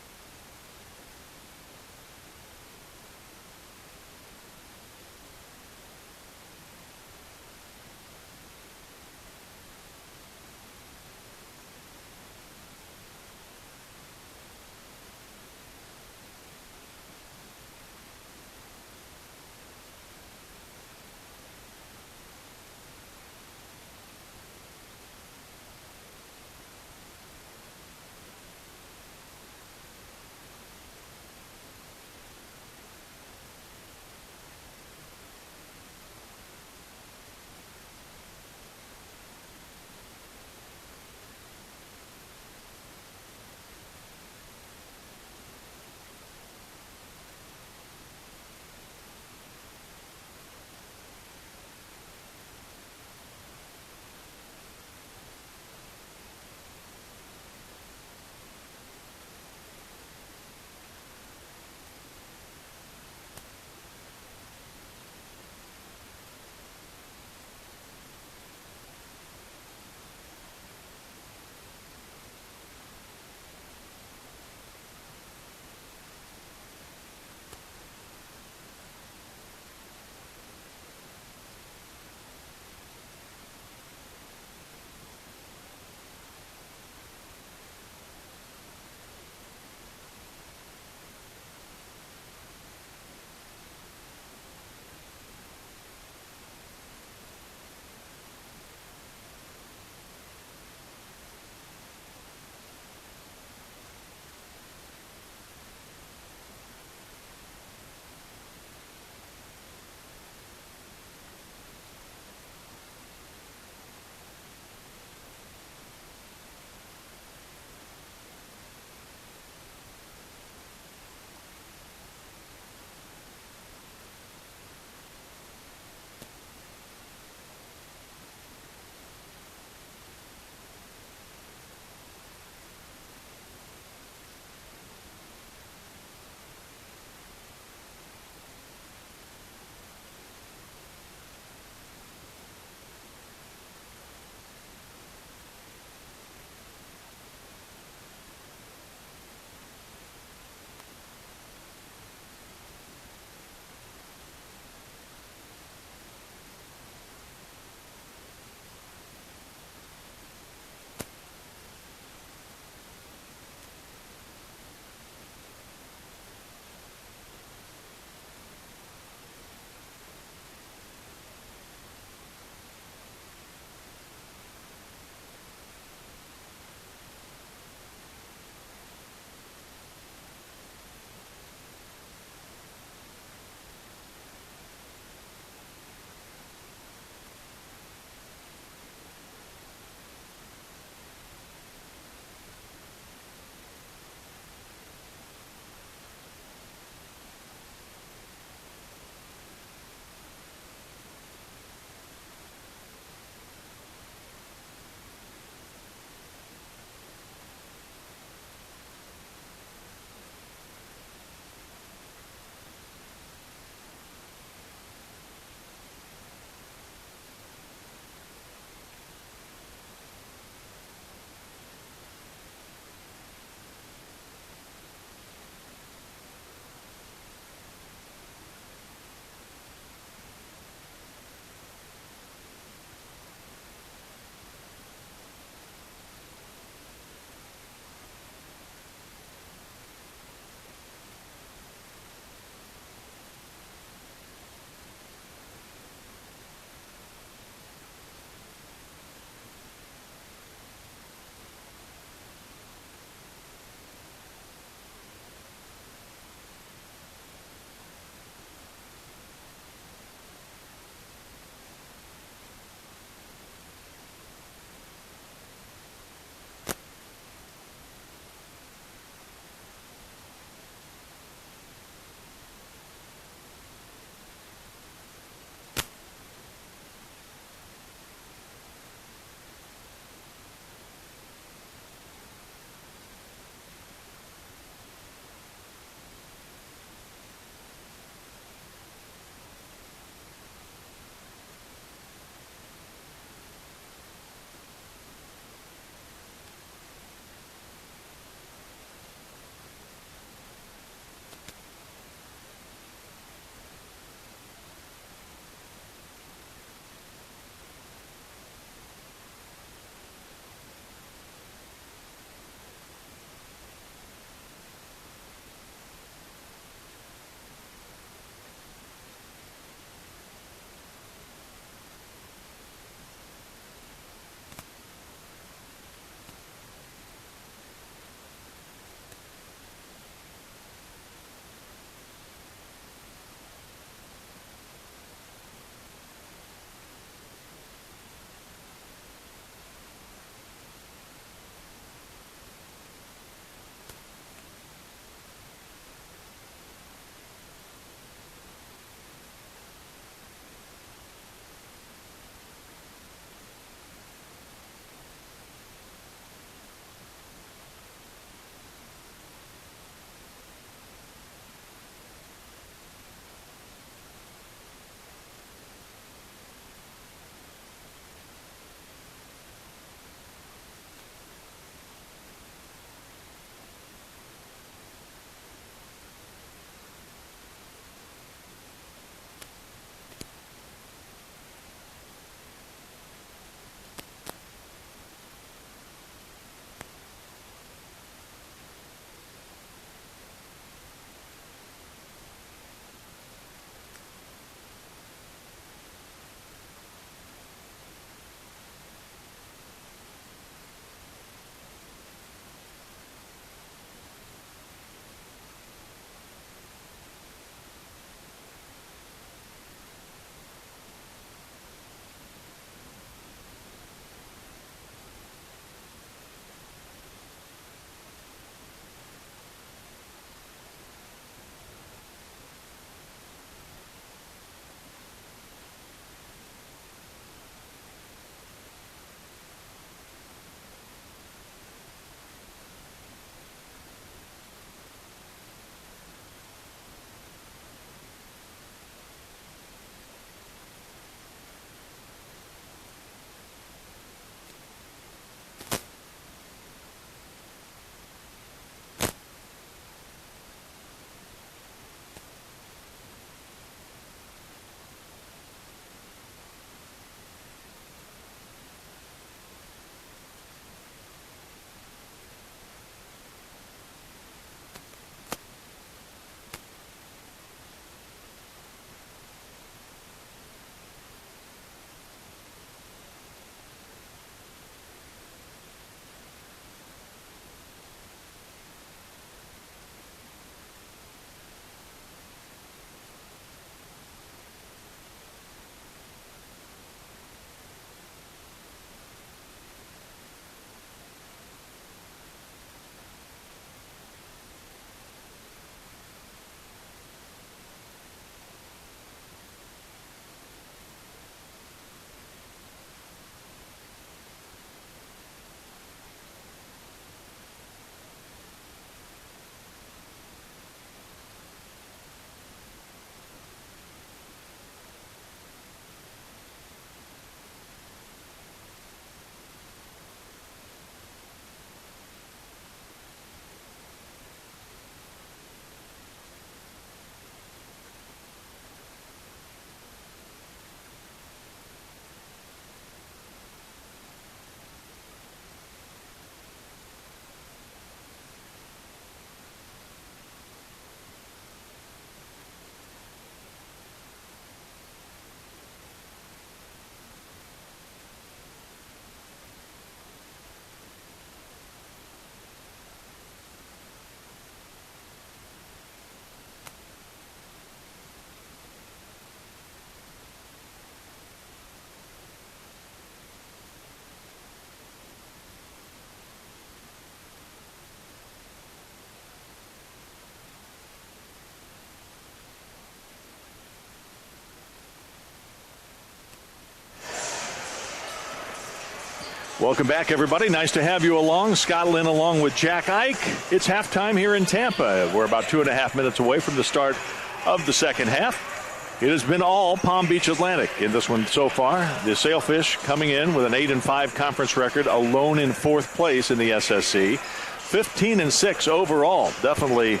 Welcome back, everybody. Nice to have you along. Scott Lynn along with Jack Ike. It's halftime here in Tampa. We're about 2.5 minutes away from the start of the second half. It has been all Palm Beach Atlantic in this one so far. The Sailfish coming in with an 8-5 conference record, alone in fourth place in the SSC. 15-6 overall. Definitely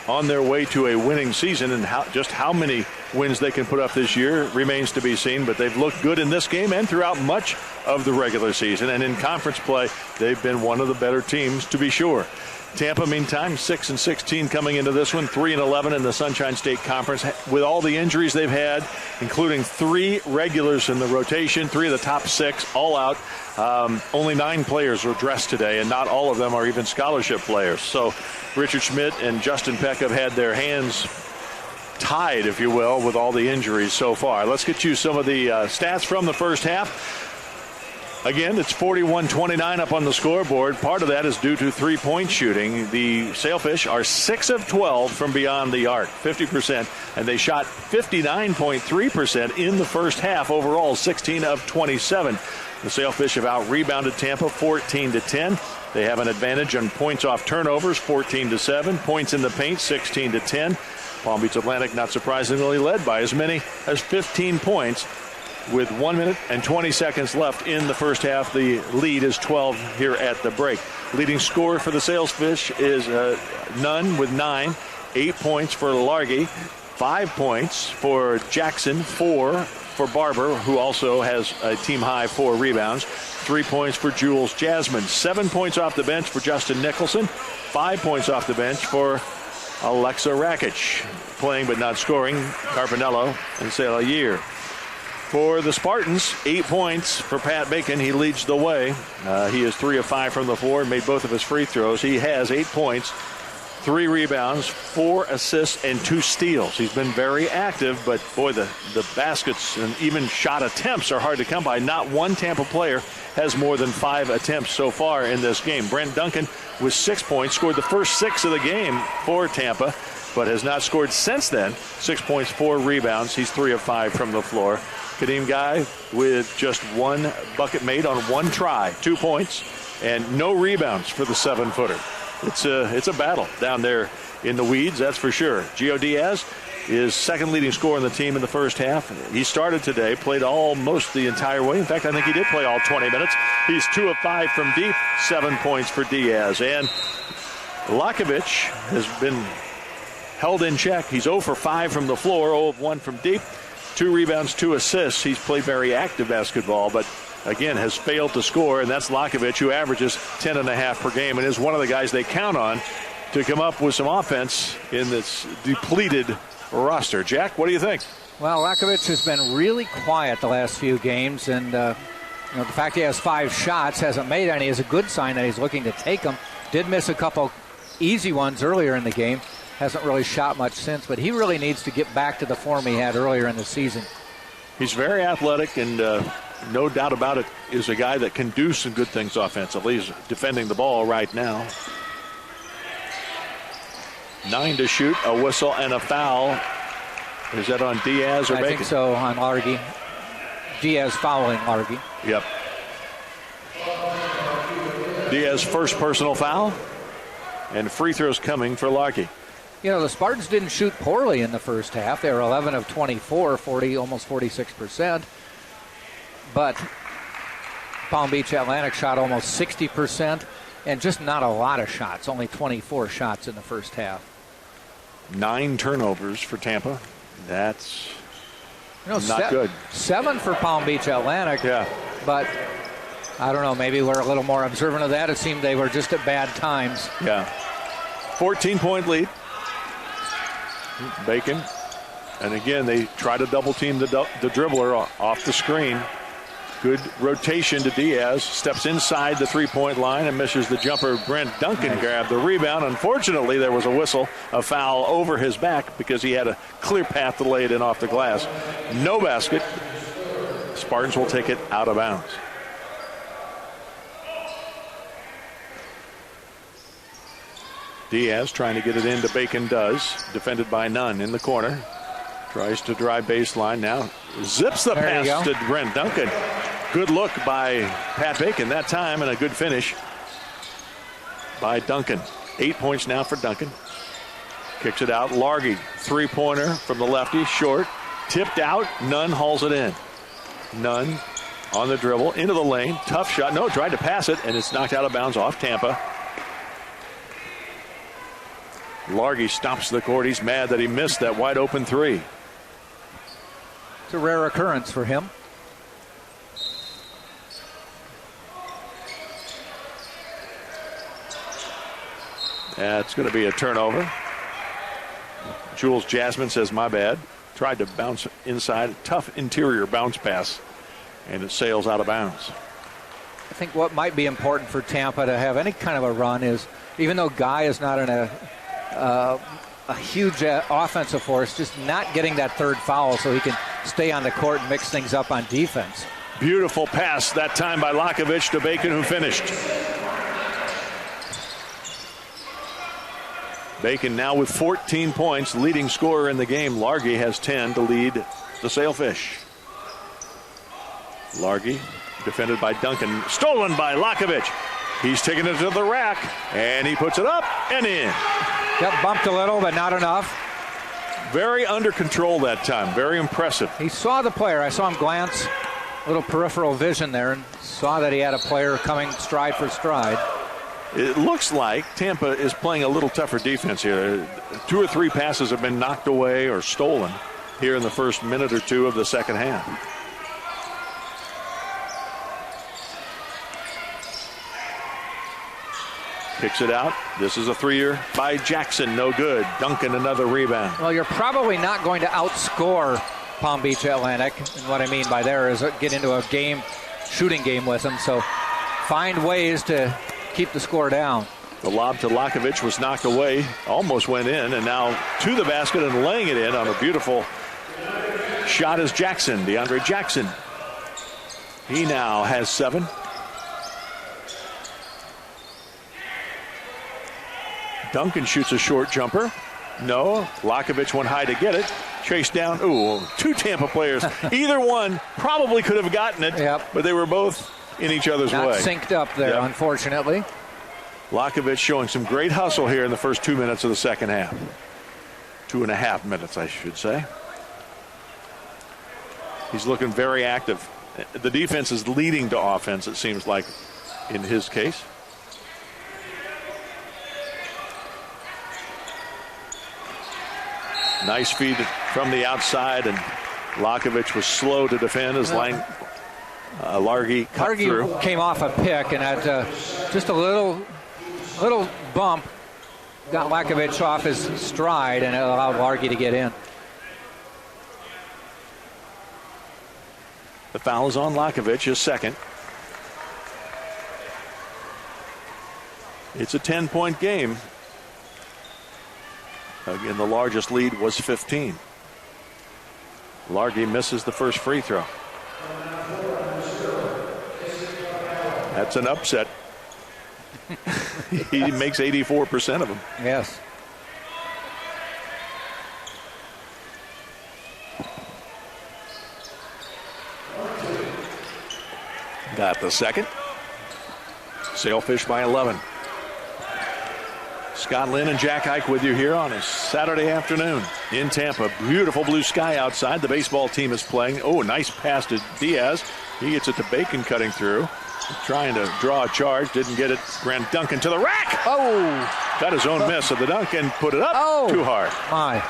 on their way to a winning season, and just how many wins they can put up this year remains to be seen, but they've looked good in this game and throughout much of the regular season, and in conference play they've been one of the better teams, to be sure. Tampa, meantime, 6-16 coming into this one, 3-11 in the Sunshine State Conference. With all the injuries they've had, including 3 regulars in the rotation, 3 of the top 6 all out. Only 9 players were dressed today, and not all of them are even scholarship players. So Richard Schmidt and Justin Peck have had their hands tied, if you will, with all the injuries so far. Let's get you some of the stats from the first half. Again, it's 41-29 up on the scoreboard. Part of that is due to three-point shooting. The Sailfish are 6 of 12 from beyond the arc, 50%, and they shot 59.3% in the first half overall, 16 of 27. The Sailfish have out-rebounded Tampa 14-10. They have an advantage on points off turnovers, 14-7. Points in the paint, 16-10. Palm Beach Atlantic, not surprisingly, led by as many as 15 points. With 1 minute and 20 seconds left in the first half, the lead is 12 here at the break. Leading scorer for the Sailfish is Nunn with 9, 8 points for Largay, 5 points for Jackson, 4 for Barber, who also has a team-high 4 rebounds, 3 points for Jules Jasmine, 7 points off the bench for Justin Nicholson, 5 points off the bench for Alexa Rakic, playing but not scoring, Carpinello and Selayer. For the Spartans, 8 points for Pat Bacon. He leads the way. He is 3 of 5 from the floor and made both of his free throws. He has 8 points, 3 rebounds, 4 assists, and 2 steals. He's been very active, but boy, the baskets and even shot attempts are hard to come by. Not one Tampa player has more than 5 attempts so far in this game. Brent Duncan with 6 points, scored the first 6 of the game for Tampa, but has not scored since then. 6 points, 4 rebounds. He's 3 of 5 from the floor. Khadeem Guy with just 1 bucket made on 1 try, 2 points, and no rebounds for the 7-footer. It's a battle down there in the weeds, that's for sure. Gio Diaz is second leading scorer in the team in the first half. He started today, played almost the entire way. In fact, I think he did play all 20 minutes. He's 2 of 5 from deep, 7 points for Diaz. And Lakovic has been held in check. He's 0 for 5 from the floor, 0 of 1 from deep. 2 rebounds, 2 assists. He's played very active basketball, but again has failed to score, and that's Lakovic, who averages 10.5 per game and is one of the guys they count on to come up with some offense in this depleted roster. Jack, what do you think? Well, Lakovic has been really quiet the last few games, and the fact he has 5 shots, hasn't made any, is a good sign that he's looking to take them. Did miss a couple easy ones earlier in the game. Hasn't really shot much since, but he really needs to get back to the form he had earlier in the season. He's very athletic, and no doubt about it, is a guy that can do some good things offensively. He's defending the ball right now. 9 to shoot, a whistle, and a foul. Is that on Diaz or Bacon? I think so, on Largay. Diaz fouling Largay. Yep. Diaz first personal foul, and free throws coming for Largay. You know, the Spartans didn't shoot poorly in the first half. They were 11 of 24, almost 46%. But Palm Beach Atlantic shot almost 60%, and just not a lot of shots, only 24 shots in the first half. 9 turnovers for Tampa. That's not good. 7 for Palm Beach Atlantic. Yeah. But I don't know, maybe we're a little more observant of that. It seemed they were just at bad times. Yeah. 14-point lead. Bacon. And again, they try to double team the dribbler off the screen. Good rotation to Diaz. Steps inside the 3-point line and misses the jumper. Brent Duncan grabbed the rebound. Unfortunately, there was a whistle, a foul over his back because he had a clear path to lay it in off the glass. No basket. Spartans will take it out of bounds. Diaz trying to get it into Bacon does. Defended by Nunn in the corner. Tries to drive baseline now. Zips the pass to Brent Duncan. Good look by Pat Bacon that time, and a good finish by Duncan. 8 points now for Duncan. Kicks it out. Largay, three-pointer from the lefty, short. Tipped out. Nunn hauls it in. Nunn on the dribble, into the lane. Tough shot. No, tried to pass it, and it's knocked out of bounds off Tampa. Largay stops the court. He's mad that he missed that wide-open three. It's a rare occurrence for him. It's going to be a turnover. Jules Jasmine says, my bad. Tried to bounce inside. Tough interior bounce pass. And it sails out of bounds. I think what might be important for Tampa to have any kind of a run is, even though Guy is not in a huge offensive force, just not getting that third foul so he can stay on the court and mix things up on defense. Beautiful pass that time by Lakovic to Bacon, who finished. Bacon now with 14 points, leading scorer in the game. Largay has 10 to lead the Sailfish. Largay defended by Duncan, stolen by Lakovic. He's taking it to the rack, and he puts it up and in. Got bumped a little, but not enough. Very under control that time. Very impressive. He saw the player. I saw him glance, a little peripheral vision there, and saw that he had a player coming stride for stride. It looks like Tampa is playing a little tougher defense here. 2 or 3 passes have been knocked away or stolen here in the first minute or two of the second half. Kicks it out. This is a three-year by Jackson. No good. Duncan, another rebound. Well, you're probably not going to outscore Palm Beach Atlantic. And what I mean by there is get into a shooting game with them. So find ways to keep the score down. The lob to Lakovic was knocked away, almost went in, and now to the basket and laying it in on a beautiful shot is Jackson, DeAndre Jackson. He now has 7. Duncan shoots a short jumper. No. Lakovic went high to get it. Chased down. Ooh, 2 Tampa players. Either one probably could have gotten it, but they were both in each other's way. Not synced up there, unfortunately. Lakovic showing some great hustle here in the first 2 minutes of the second half. 2.5 minutes, I should say. He's looking very active. The defense is leading to offense, it seems like, in his case. Nice feed from the outside, and Lakovic was slow to defend as Largay cut through. Largay came off a pick, and at just a little bump got Lakovic off his stride, and it allowed Largay to get in. The foul is on Lakovic, his second. It's a 10-point game. Again, the largest lead was 15. Largay misses the first free throw. That's an upset. He makes 84% of them. Yes. Got the second. Sailfish by 11. Scott Lynn and Jack Ike with you here on a Saturday afternoon in Tampa. Beautiful blue sky outside. The baseball team is playing. Oh, nice pass to Diaz. He gets it to Bacon cutting through. Trying to draw a charge. Didn't get it. Grant Duncan to the rack. Oh! Got his own miss. So the Duncan put it up too hard. My.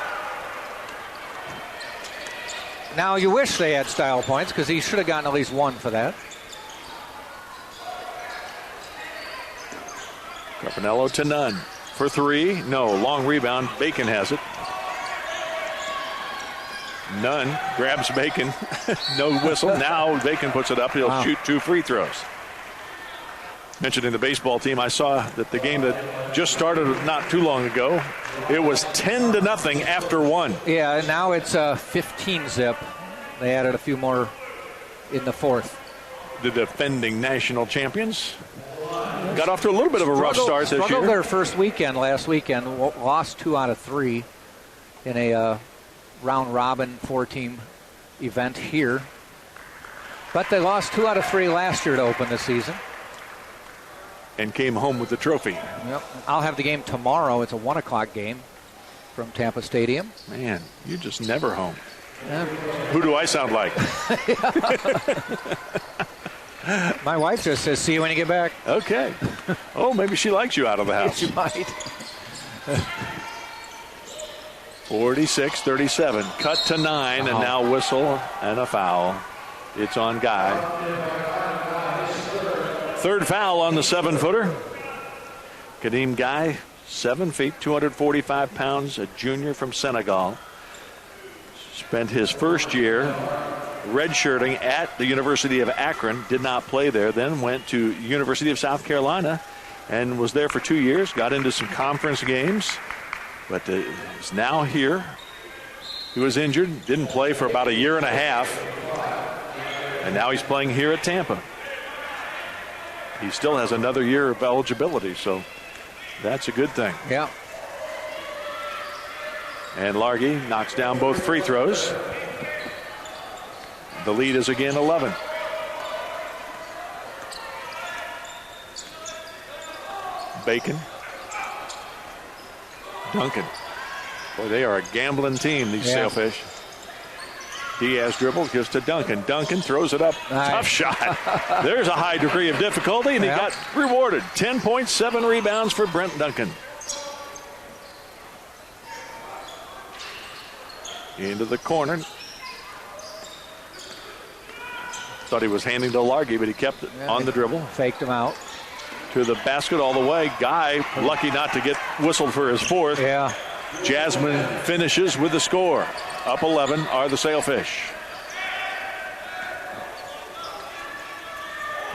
Now you wish they had style points because he should have gotten at least 1 for that. Carpinello to Nunn. For 3, no, long rebound. Bacon has it. Nunn grabs Bacon. No whistle. Now Bacon puts it up. He'll shoot 2 free throws. Mentioning the baseball team, I saw that the game that just started not too long ago, it was 10-0 after 1. Yeah, now it's a 15 zip. They added a few more in the 4th. The defending national champions got off to a little bit of a rough start this year. Struggled their first weekend last weekend. Lost 2 out of 3 in a round-robin 4-team event here. But they lost 2 out of 3 last year to open the season. And came home with the trophy. Yep. I'll have the game tomorrow. It's a 1 o'clock game from Tampa Stadium. Man, you're just never home. Yeah. Who do I sound like? My wife just says, see you when you get back. Okay. Oh, maybe she likes you out of the house. She might. 46-37. Cut to 9, and now whistle and a foul. It's on Guy. Third foul on the 7-footer. Khadeem Guy, 7 feet, 245 pounds, a junior from Senegal. Spent his first year redshirting at the University of Akron, did not play there, then went to University of South Carolina and was there for 2 years, got into some conference games, but is now here. He was injured, didn't play for about a year and a half, and now he's playing here at Tampa. He still has another year of eligibility, so that's a good thing. Yeah. And Largay knocks down both free throws. The lead is again 11. Bacon. Duncan. Boy, they are a gambling team, these Sailfish. Diaz dribbles, gives to Duncan. Duncan throws it up. Nice. Tough shot. There's a high degree of difficulty, and he got rewarded. 10.7 rebounds for Brent Duncan. Into the corner. Thought he was handing to Largay, but he kept it on the dribble. Faked him out. To the basket all the way. Guy, lucky not to get whistled for his fourth. Yeah. Jasmine finishes with the score. Up 11 are the Sailfish.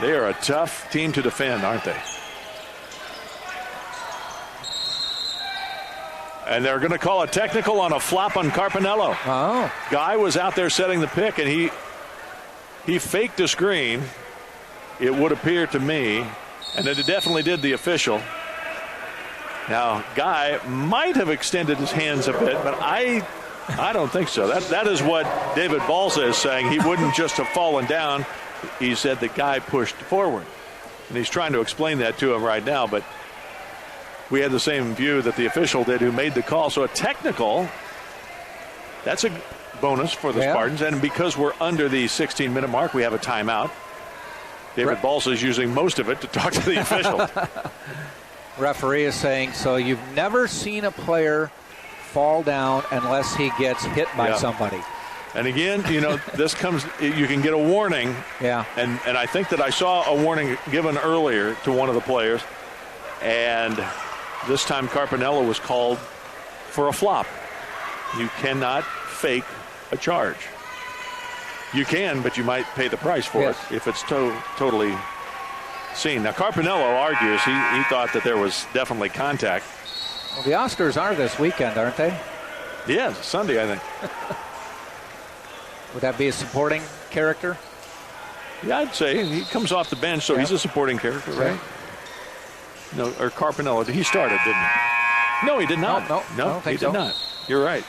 They are a tough team to defend, aren't they? And they're going to call a technical on a flop on Carpinello. Oh. Guy was out there setting the pick, and he faked a screen, it would appear to me, and it definitely did the official. Now, Guy might have extended his hands a bit, but I don't think so. That is what David Balsa is saying. He wouldn't just have fallen down. He said the Guy pushed forward. And he's trying to explain that to him right now, but we had the same view that the official did who made the call. So a technical, that's a bonus for the Spartans. And because we're under the 16-minute mark, we have a timeout. David Balsa is using most of it to talk to the official. Referee is saying, so you've never seen a player fall down unless he gets hit by somebody. And again, this comes, you can get a warning. Yeah. And I think that I saw a warning given earlier to one of the players. And this time Carpinello was called for a flop. You cannot fake a charge. You can, but you might pay the price for it if it's totally seen. Now, Carpinello argues he thought that there was definitely contact. Well, the Oscars are this weekend, aren't they? Yeah, Sunday, I think. Would that be a supporting character? Yeah, I'd say. He comes off the bench, so he's a supporting character, right? No, or Carpinello. He started, didn't he? No, he did not. No, he did not. You're right.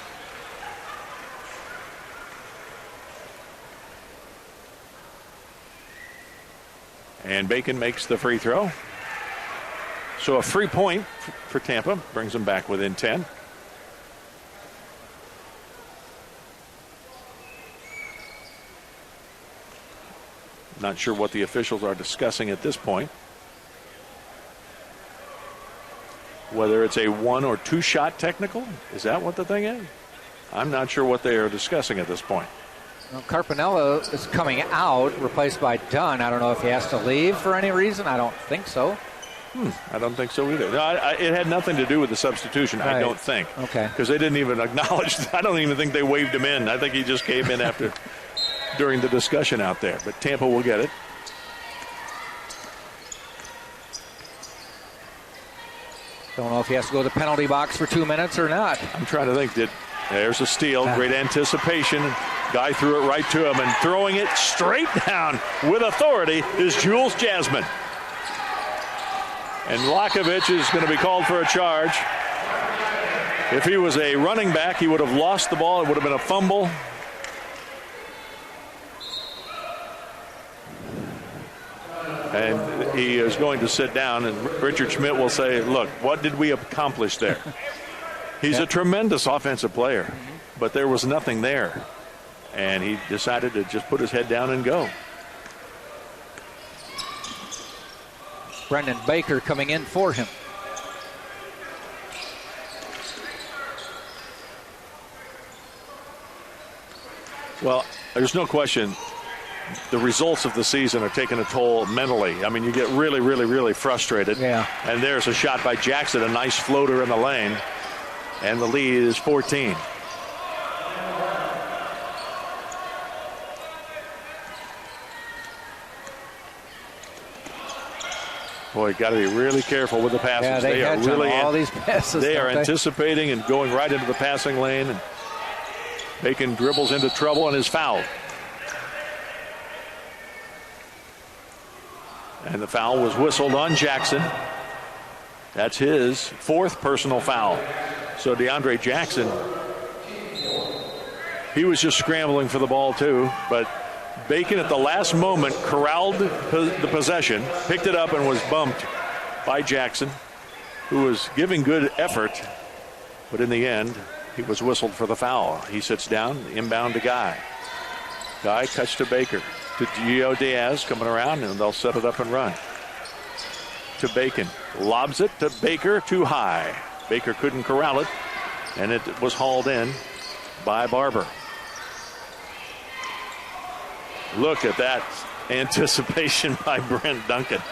And Bacon makes the free throw. So a free point for Tampa brings them back within 10. Not sure what the officials are discussing at this point. Whether it's a 1 or 2 shot technical. Is that what the thing is? I'm not sure what they are discussing at this point. Well, Carpinello is coming out, replaced by Dunn. I don't know if he has to leave for any reason. I don't think so. I don't think so either. No, it had nothing to do with the substitution, I don't think. Okay. Because they didn't even acknowledge that. I don't even think they waved him in. I think he just came in after during the discussion out there. But Tampa will get it. Don't know if he has to go to the penalty box for 2 minutes or not. I'm trying to think. There's a steal. Great anticipation. Guy threw it right to him, and throwing it straight down with authority is Jules Jasmine. And Lakovic is going to be called for a charge. If he was a running back, he would have lost the ball. It would have been a fumble. he is going to sit down, and Richard Schmidt will say, look, what did we accomplish there? He's a tremendous offensive player, but there was nothing there. And he decided to just put his head down and go. Brendon Baker coming in for him. Well, there's no question the results of the season are taking a toll mentally. I mean, you get really, really, really frustrated. Yeah. And there's a shot by Jackson, a nice floater in the lane. And the lead is 14. Boy, got to be really careful with the passes. Yeah, they are hedge really on all these passes. They are anticipating and going right into the passing lane. And Bacon dribbles into trouble and is fouled. And the foul was whistled on Jackson. That's his fourth personal foul. So DeAndre Jackson, he was just scrambling for the ball too, but Bacon at the last moment corralled the possession, picked it up, and was bumped by Jackson, who was giving good effort, but in the end, he was whistled for the foul. He sits down, inbound to Guy. Guy cuts to Baker, to Gio Diaz coming around, and they'll set it up and run. To Bacon, lobs it to Baker, too high. Baker couldn't corral it, and it was hauled in by Barber. Look at that anticipation by Brent Duncan.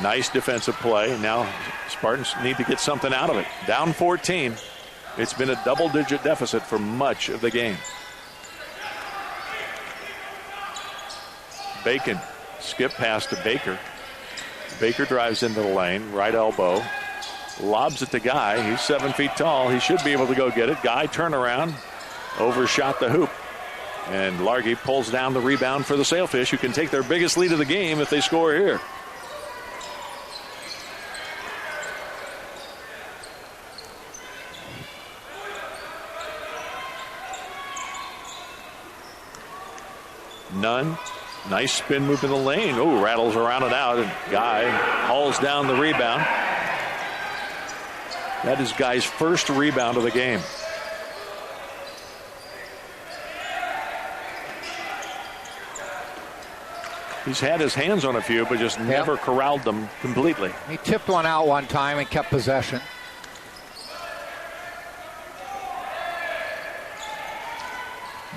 Nice defensive play. Now Spartans need to get something out of it. Down 14. It's been a double-digit deficit for much of the game. Bacon, skip pass to Baker. Baker drives into the lane, right elbow. Lobs it to Guy. He's 7 feet tall. He should be able to go get it. Guy turnaround, overshot the hoop. And Largay pulls down the rebound for the Sailfish, who can take their biggest lead of the game if they score here. Nunn, nice spin move in the lane. Oh, rattles around and out, and Guy hauls down the rebound. That is Guy's first rebound of the game. He's had his hands on a few, but just never corralled them completely. He tipped one out one time and kept possession.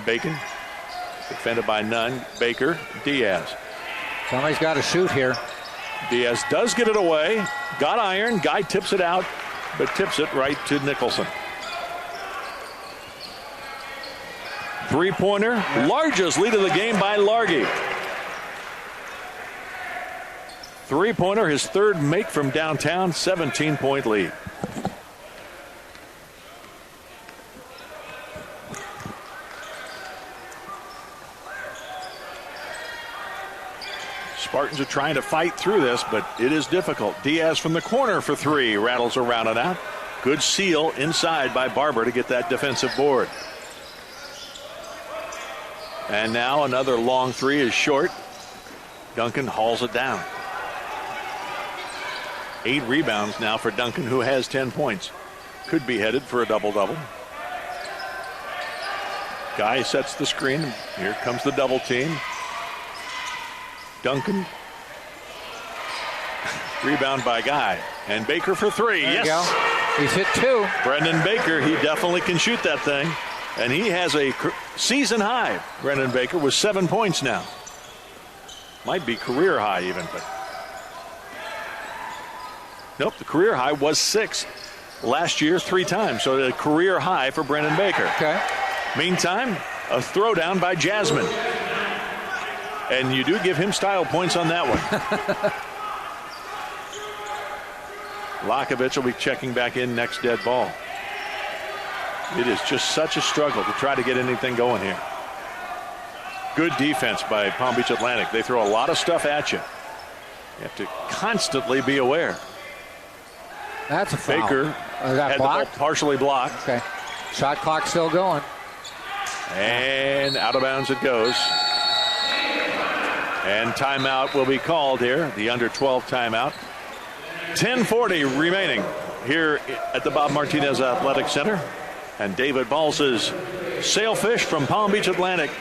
Bacon, defended by Nunn. Baker, Diaz. Somebody's got to shoot here. Diaz does get it away. Got iron. Guy tips it out, but tips it right to Nicholson. Three-pointer, largest lead of the game by Largay. Three-pointer, his third make from downtown, 17-point lead. Spartans are trying to fight through this, but it is difficult. Diaz from the corner for three, rattles around and out. Good seal inside by Barber to get that defensive board. And now another long three is short. Duncan hauls it down. 8 rebounds now for Duncan, who has 10 points. Could be headed for a double-double. Guy sets the screen. Here comes the double team. Duncan. Rebound by Guy. And Baker for three. There yes. You go. He's hit 2. Brendon Baker, he definitely can shoot that thing. And he has a season high. Brendon Baker with 7 points now. Might be career high even, but nope, the career high was 6 last year 3 times. So a career high for Brendon Baker. Okay. Meantime, a throwdown by Jasmine. And you do give him style points on that one. Lakovich will be checking back in next dead ball. It is just such a struggle to try to get anything going here. Good defense by Palm Beach Atlantic. They throw a lot of stuff at you. You have to constantly be aware. That's a foul. Baker had blocked? the ball partially blocked. Okay. Shot clock still going. And out of bounds it goes. And timeout will be called here, the under 12 timeout. 10:40 remaining here at the Bob Martinez Athletic Center. And David Balsa's Sailfish from Palm Beach Atlantic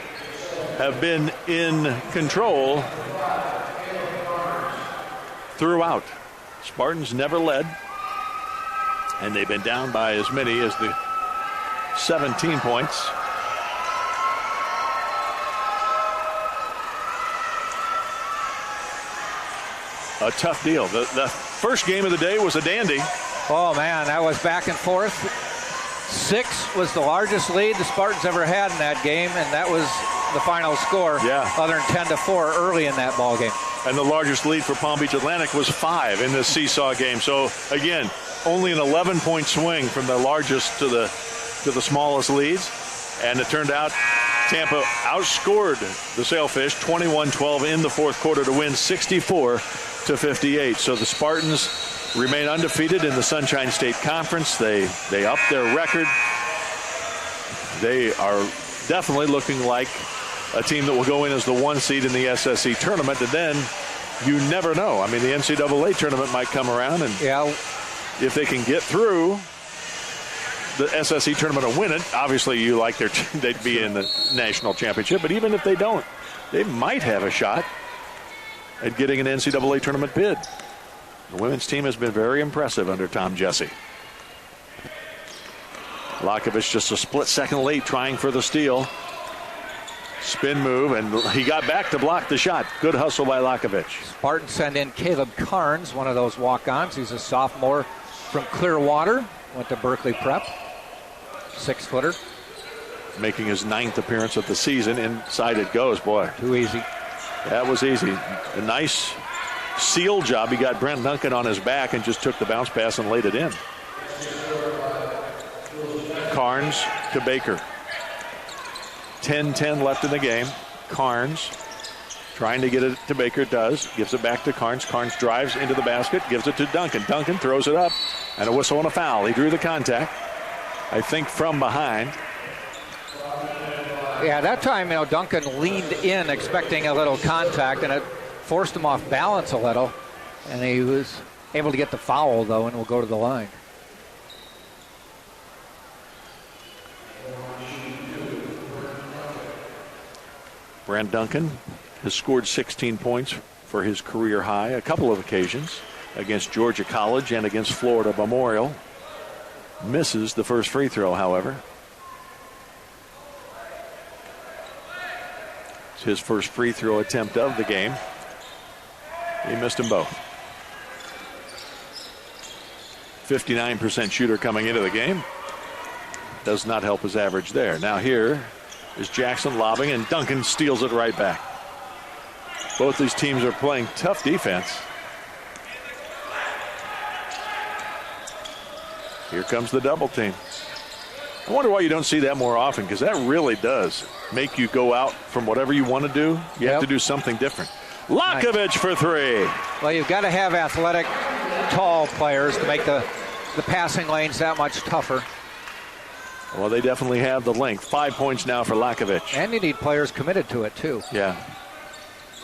have been in control throughout. Spartans never led, and they've been down by as many as the 17 points. A tough deal. The first game of the day was a dandy. Oh, man, that was back and forth. 6 was the largest lead the Spartans ever had in that game, and that was the final score. Yeah. Other than 10-4 early in that ball game. And the largest lead for Palm Beach Atlantic was 5 in this seesaw game. So, again, only an 11-point swing from the largest to the smallest leads. And it turned out Tampa outscored the Sailfish 21-12 in the fourth quarter to win 64-58. So the Spartans remain undefeated in the Sunshine State Conference. They upped their record. They are definitely looking like a team that will go in as the 1 seed in the SSE tournament. And then you never know. I mean, the NCAA tournament might come around, and if they can get through the SSE tournament and win it, obviously you like they'd be in the national championship. But even if they don't, they might have a shot at getting an NCAA tournament bid. The women's team has been very impressive under Tom Jesse. Lakovich just a split second late trying for the steal. Spin move, and he got back to block the shot. Good hustle by Lakovich. Spartans send in Caleb Carnes, one of those walk-ons. He's a sophomore from Clearwater. Went to Berkeley Prep. 6-footer. Making his 9th appearance of the season. Inside it goes, boy. Too easy. That was easy. A nice seal job. He got Brent Duncan on his back and just took the bounce pass and laid it in. Carnes to Baker. 10-10 left in the game. Carnes trying to get it to Baker, does. Gives it back to Carnes. Carnes drives into the basket, gives it to Duncan. Duncan throws it up, and a whistle and a foul. He drew the contact, I think, from behind. Yeah, that time, Duncan leaned in expecting a little contact, and it forced him off balance a little. And he was able to get the foul, though, and will go to the line. Brent Duncan has scored 16 points for his career high a couple of occasions against Georgia College and against Florida Memorial. Misses the first free throw, however. It's his first free throw attempt of the game. He missed them both. 59% shooter coming into the game. Does not help his average there. Now here is Jackson lobbing, and Duncan steals it right back. Both these teams are playing tough defense. Here comes the double team. I wonder why you don't see that more often, because that really does make you go out from whatever you want to do. You have to do something different. Lakovich for 3. Well, you've got to have athletic, tall players to make the passing lanes that much tougher. Well, they definitely have the length. 5 points now for Lakovich. And you need players committed to it, too. Yeah.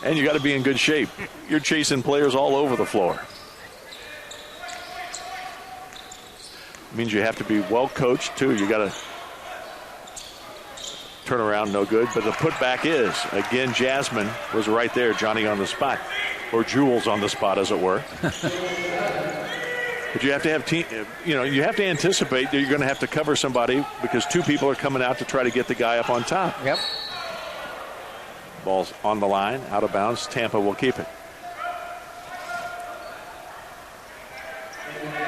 And you got to be in good shape. You're chasing players all over the floor. It means you have to be well coached, too. You got to turn around, no good. But the putback is. Again, Jasmine was right there, Johnny on the spot. Or Jules on the spot, as it were. But you have to have you have to anticipate that you're going to have to cover somebody because 2 people are coming out to try to get the guy up on top. Yep. Ball's on the line, out of bounds. Tampa will keep it.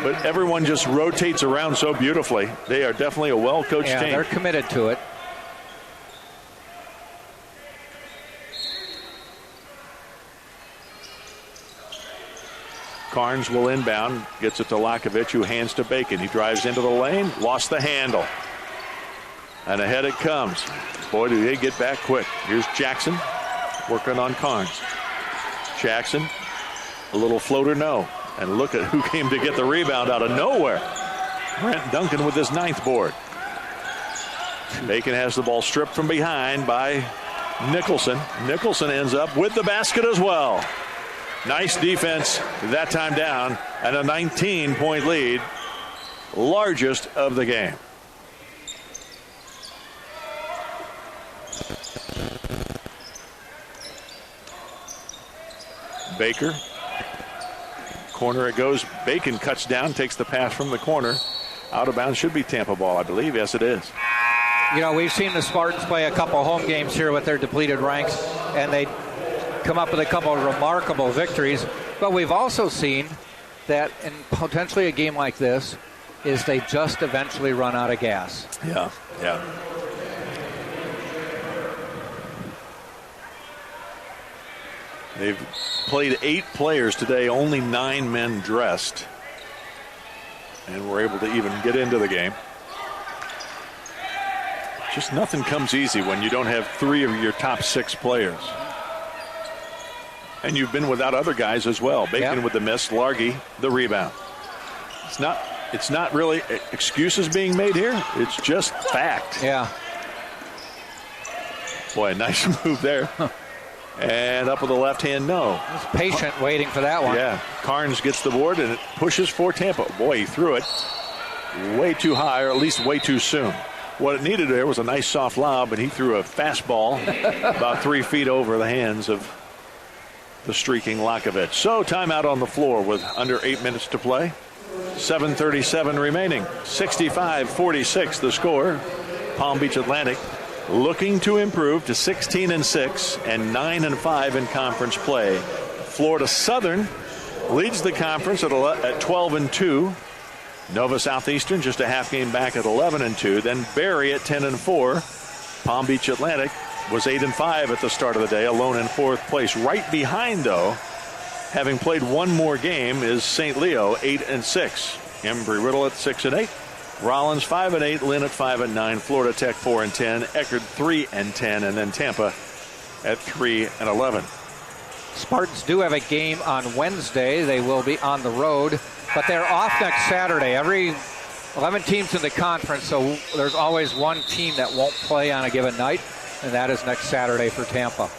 But everyone just rotates around so beautifully. They are definitely a well-coached team. They're committed to it. Carnes will inbound, gets it to Lakovich, who hands to Bacon. He drives into the lane, lost the handle. And ahead it comes. Boy, do they get back quick. Here's Jackson working on Carnes. Jackson, a little floater, no. And look at who came to get the rebound out of nowhere. Brent Duncan with his 9th board. Bacon has the ball stripped from behind by Nicholson. Nicholson ends up with the basket as well. Nice defense that time down, and a 19-point lead, largest of the game. Baker. Corner it goes. Bacon cuts down, takes the pass from the corner. Out of bounds, should be Tampa ball, I believe. Yes, it is. You know, we've seen the Spartans play a couple home games here with their depleted ranks, and they come up with a couple of remarkable victories. But we've also seen that in potentially a game like this is they just eventually run out of gas. Yeah. They've played 8 players today, only 9 men dressed, and were able to even get into the game. Just nothing comes easy when you don't have 3 of your top 6 players. And you've been without other guys as well. Bacon with the miss, Largay the rebound. It's not really excuses being made here. It's just fact. Yeah. Boy, nice move there. And up with the left hand, no. He's patient waiting for that one. Yeah. Carnes gets the board and it pushes for Tampa. Boy, he threw it way too high, or at least way too soon. What it needed there was a nice soft lob, and he threw a fastball about 3 feet over the hands of the streaking Lakovic. So timeout on the floor with under 8 minutes to play. 7:37 remaining. 65-46 the score. Palm Beach Atlantic looking to improve to 16-6 and 9-5 in conference play. Florida Southern leads the conference at 12-2. Nova Southeastern just a half game back at 11-2. Then Barry at 10-4. Palm Beach Atlantic was 8-5 at the start of the day, alone in 4th place. Right behind, though, having played one more game, is St. Leo 8-6. Embry-Riddle at 6-8. Rollins 5-8, Lynn at 5-9, Florida Tech 4-10, Eckerd 3-10, and then Tampa at 3-11. Spartans do have a game on Wednesday. They will be on the road, but they're off next Saturday. Every 11 teams in the conference, so there's always one team that won't play on a given night, and that is next Saturday for Tampa.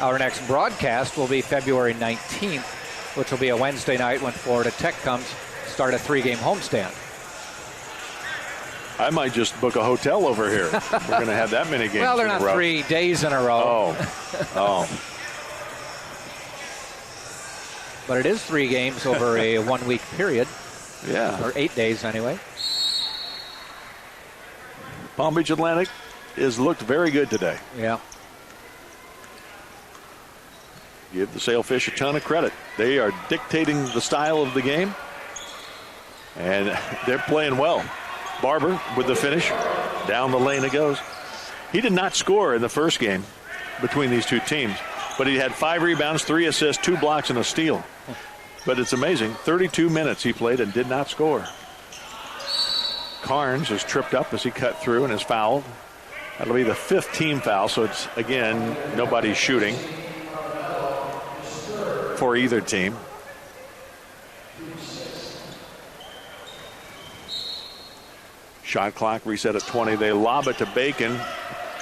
Our next broadcast will be February 19th. Which will be a Wednesday night when Florida Tech comes, start a 3-game homestand. I might just book a hotel over here. We're going to have that many games. Well, they're not 3 days in a row. Oh. But it is 3 games over a 1-week period. Yeah. Or 8 days anyway. Palm Beach Atlantic has looked very good today. Yeah. Give the Sailfish a ton of credit. They are dictating the style of the game, and they're playing well. Barber with the finish. Down the lane it goes. He did not score in the first game between these two teams, but he had 5 rebounds, 3 assists, 2 blocks, and a steal. But it's amazing. 32 minutes he played and did not score. Carnes is tripped up as he cut through and is fouled. That'll be the 5th team foul, so it's, again, nobody's shooting for either team. Shot clock reset at 20. They lob it to Bacon,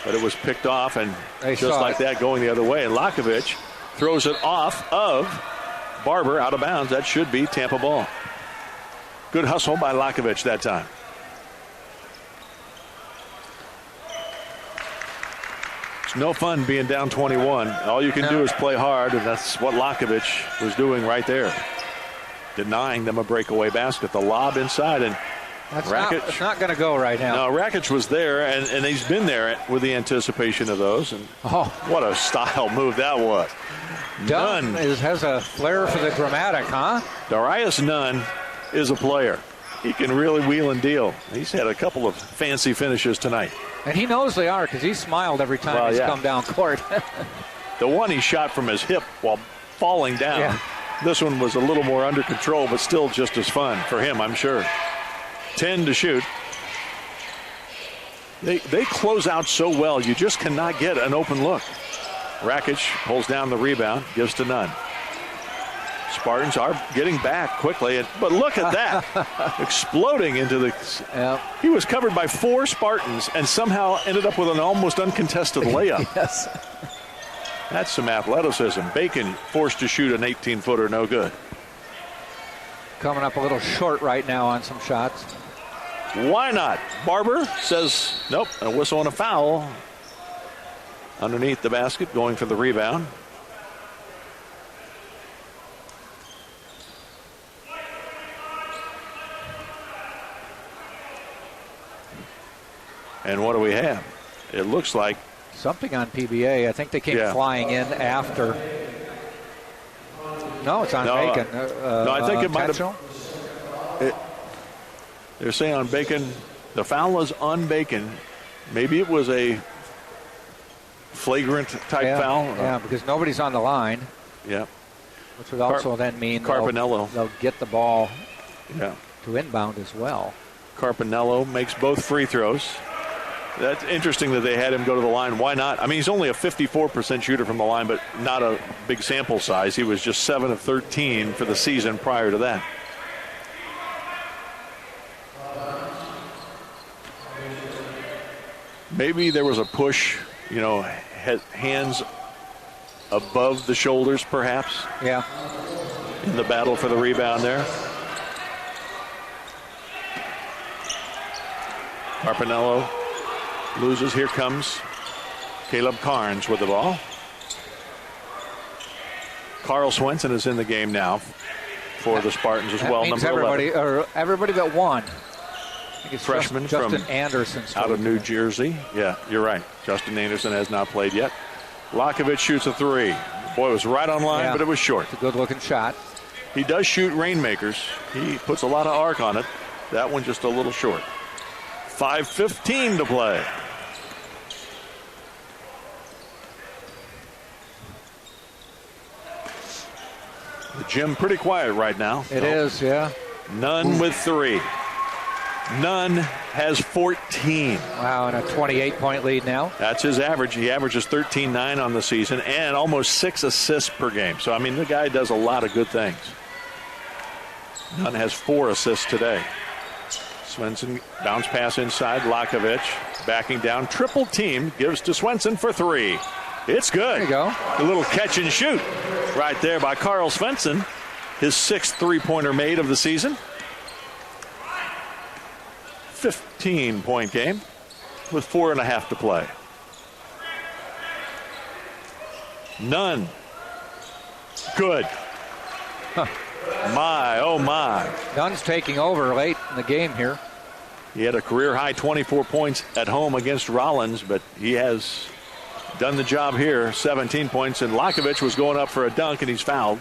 but it was picked off, and just like that going the other way. And Lakovic throws it off of Barber out of bounds. That should be Tampa ball. Good hustle by Lakovic that time. It's no fun being down 21. All you can do is play hard, and that's what Lakovic was doing right there. Denying them a breakaway basket. The lob inside, and Rakic. It's not going to go right now. No, Rakic was there, and he's been there with the anticipation of those. And what a style move that was. Nunn has a flair for the dramatic, huh? Darius Nunn is a player. He can really wheel and deal. He's had a couple of fancy finishes tonight. And he knows they are, because he smiled every time he's come down court. The one he shot from his hip while falling down. Yeah. This one was a little more under control, but still just as fun for him, I'm sure. 10 to shoot. They close out so well, you just cannot get an open look. Rakic pulls down the rebound, gives to Nunn. Spartans are getting back quickly, but look at that. Exploding into the... Yep. He was covered by 4 Spartans and somehow ended up with an almost uncontested layup. Yes. That's some athleticism. Bacon forced to shoot an 18-footer, no good. Coming up a little short right now on some shots. Why not? Barber says, nope, a whistle and a foul. Underneath the basket, going for the rebound. And what do we have? It looks like something on PBA. I think they came flying in after. No, it's on Bacon. No, I think it might have. They're saying on Bacon, the foul was on Bacon. Maybe it was a flagrant type foul. Yeah, because nobody's on the line. Yeah. Which would also then mean Carpinello. They'll get the ball to inbound as well. Carpinello makes both free throws. That's interesting that they had him go to the line. Why not? I mean, he's only a 54% shooter from the line, but not a big sample size. He was just 7 of 13 for the season prior to that. Maybe there was a push, hands above the shoulders, perhaps. Yeah. In the battle for the rebound there. Carpinello loses. Here comes Caleb Carnes with the ball. Carl Swenson is in the game now for the Spartans as well. Means number 11. Everybody but one. I think it's freshman Justin from Anderson out of New Jersey. Yeah, you're right. Justin Anderson has not played yet. Lakovich shoots a 3. Boy, it was right on line, but it was short. It's a good-looking shot. He does shoot rainmakers. He puts a lot of arc on it. That one just a little short. 5:15 to play. The gym pretty quiet right now. It is, yeah. Nunn with 3. Nunn has 14. Wow, and a 28-point lead now. That's his average. He averages 13.9 on the season and almost 6 assists per game. So, I mean, the guy does a lot of good things. Nunn has 4 assists today. Swenson, bounce pass inside. Lakovich backing down. Triple team, gives to Swenson for 3. It's good. There you go. A little catch and shoot right there by Carl Swenson. His 6th three-pointer made of the season. 15-point game with 4.5 to play. Nunn. Good. My, oh my. Nunn's taking over late in the game here. He had a career-high 24 points at home against Rollins, but he has done the job here. 17 points, and Lakovich was going up for a dunk, and he's fouled.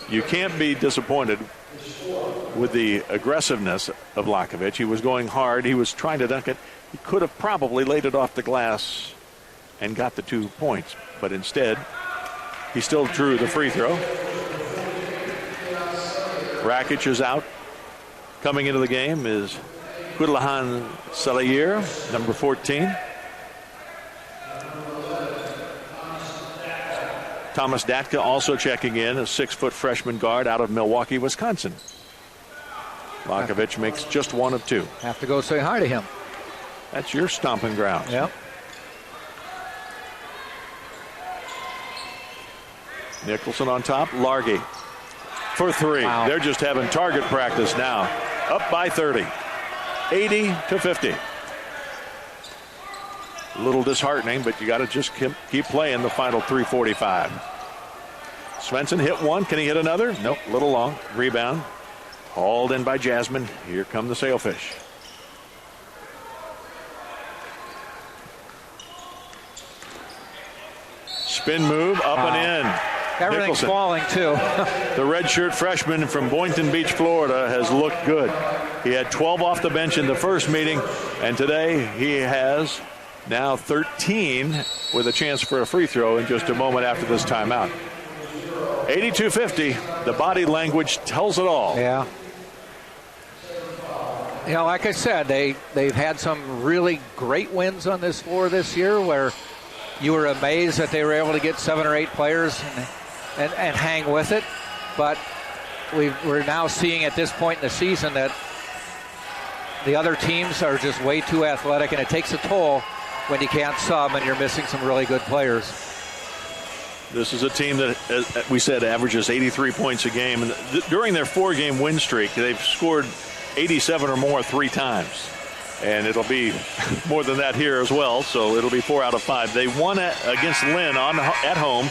You can't be disappointed with the aggressiveness of Lakovich. He was going hard. He was trying to dunk it. He could have probably laid it off the glass and got the 2 points, but instead, he still drew the free throw. Rakic is out. Coming into the game is Kudlahan Salayir, number 14. Thomas Datka also checking in, a 6-foot freshman guard out of Milwaukee, Wisconsin. Lakovich makes just 1 of 2. Have to go say hi to him. That's your stomping ground. Yep. Nicholson on top. Largay for 3. Wow. They're just having target practice now. Up by 30. 80-50. A little disheartening, but you got to just keep playing the final 3:45. Swenson hit 1. Can he hit another? Nope. A little long. Rebound. Hauled in by Jasmine. Here come the Sailfish. Spin move, up and in. Everything's Nicholson, falling, too. the redshirt freshman from Boynton Beach, Florida, has looked good. He had 12 off the bench in the first meeting, and today he has now 13 with a chance for a free throw in just a moment after this timeout. 82-50. The body language tells it all. Yeah. You know, like I said, they've had some really great wins on this floor this year where you were amazed that they were able to get 7 or 8 players and hang with it. But we're now seeing at this point in the season that the other teams are just way too athletic, and it takes a toll when you can't sub and you're missing some really good players. This is a team that, as we said, averages 83 points a game. And during their 4-game win streak, they've scored 87 or more 3 times. And it'll be more than that here as well, so it'll be 4 out of 5. They won against Lynn at home,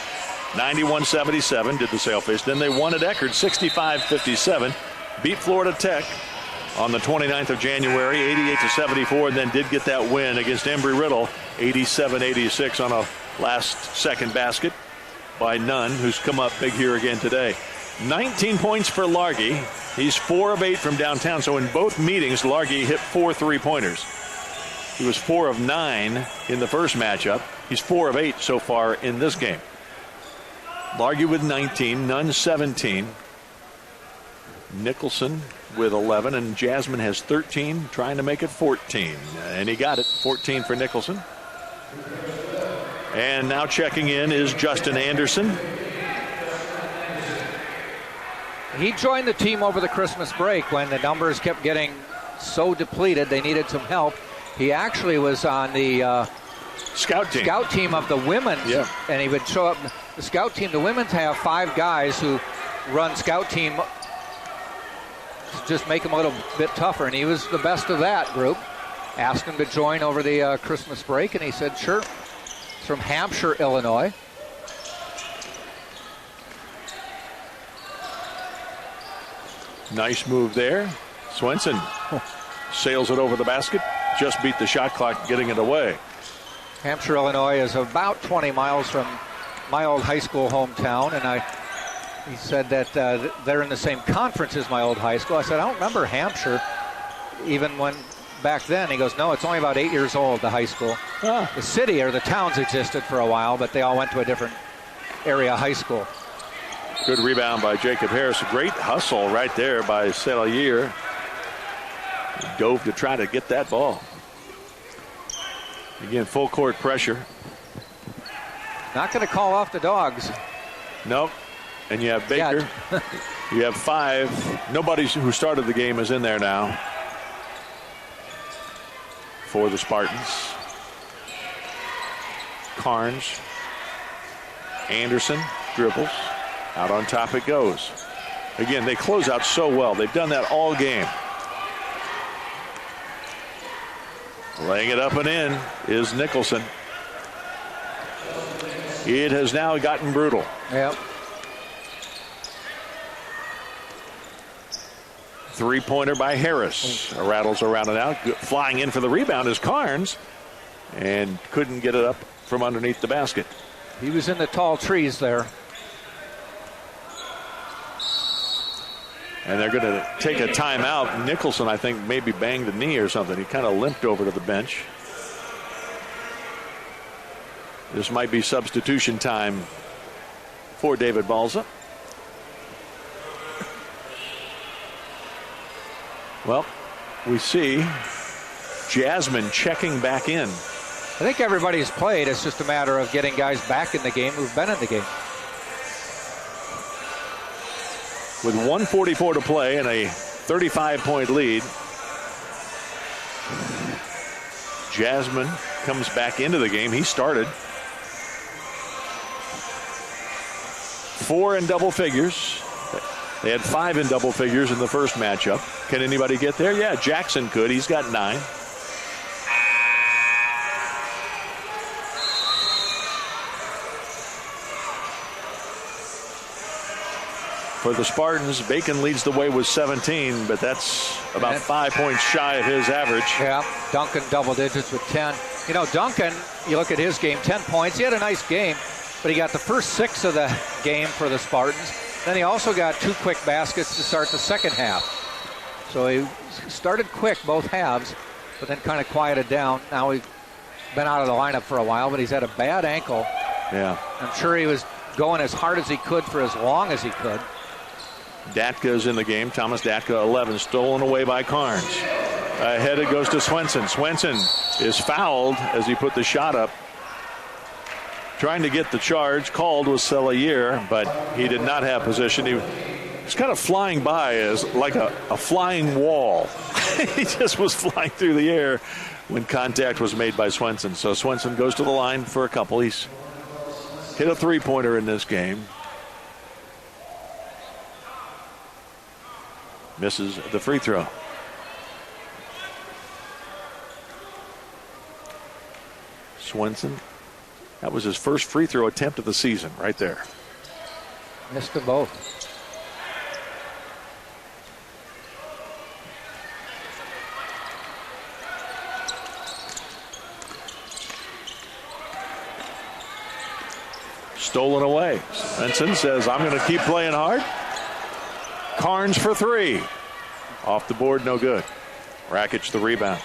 91-77, did the Sailfish. Then they won at Eckerd, 65-57, beat Florida Tech on the 29th of January, 88-74, and then did get that win against Embry-Riddle, 87-86 on a last-second basket by Nunn, who's come up big here again today. 19 points for Largay. He's 4 of 8 from downtown, so in both meetings, Largay hit 4 3-pointers. He was 4 of 9 in the first matchup. He's 4 of 8 so far in this game. Largay with 19, Nunn 17. Nicholson with 11, and Jasmine has 13, trying to make it 14. And he got it, 14 for Nicholson. And now checking in is Justin Anderson. He joined the team over the Christmas break when the numbers kept getting so depleted they needed some help. He actually was on the scout team of the women's, and he would show up. The scout team, the women's have 5 guys who run scout team to just make them a little bit tougher, and he was the best of that group. Asked him to join over the Christmas break, and he said sure. He's from Hampshire, Illinois. Nice move there. Swenson sails it over the basket. Just beat the shot clock getting it away. Hampshire, Illinois is about 20 miles from my old high school hometown, and he said that they're in the same conference as my old high school. I said, I don't remember Hampshire even when back then. He goes, no, it's only about 8 years old, the high school. Oh. The city or the towns existed for a while, but they all went to a different area high school. Good rebound by Jacob Harris. A great hustle right there by Salier. He dove to try to get that ball. Again, full court pressure. Not going to call off the dogs. Nope. And you have Baker. You have 5. Nobody who started the game is in there now for the Spartans. Carnes. Anderson dribbles. Out on top it goes. Again, they close out so well. They've done that all game. Laying it up and in is Nicholson. It has now gotten brutal. Yep. 3-pointer by Harris. Rattles around and out. Flying in for the rebound is Carnes. And couldn't get it up from underneath the basket. He was in the tall trees there. And they're going to take a timeout. Nicholson, I think, maybe banged a knee or something. He kind of limped over to the bench. This might be substitution time for David Balza. Well, we see Jasmine checking back in. I think everybody's played. It's just a matter of getting guys back in the game who've been in the game. With 1:44 to play and a 35-point lead, Jasmine comes back into the game. He started 4 in double figures. They had 5 in double figures in the first matchup. Can anybody get there? Yeah, Jackson could. He's got 9. For the Spartans, Bacon leads the way with 17, but that's about 5 points shy of his average. Yeah, Duncan double digits with 10. You know, Duncan, you look at his game, 10 points. He had a nice game, but he got the first 6 of the game for the Spartans. Then he also got 2 quick baskets to start the second half. So he started quick both halves, but then kind of quieted down. Now he's been out of the lineup for a while, but he's had a bad ankle. Yeah. I'm sure he was going as hard as he could for as long as he could. Datka's in the game. Thomas Datka, 11, stolen away by Carnes. Ahead it goes to Swenson. Swenson is fouled as he put the shot up. trying to get the charge called was Selayer, but he did not have position. He was kind of flying by as like a flying wall. He just was flying through the air when contact was made by Swenson. So Swenson goes to the line for a couple. He's hit a three-pointer in this game. Misses the free throw. Swenson, that was his first free throw attempt of the season right there. Missed them both. Stolen away. Swenson says, I'm going to keep playing hard. Carnes for three. Off the board, no good. Rakic the rebound.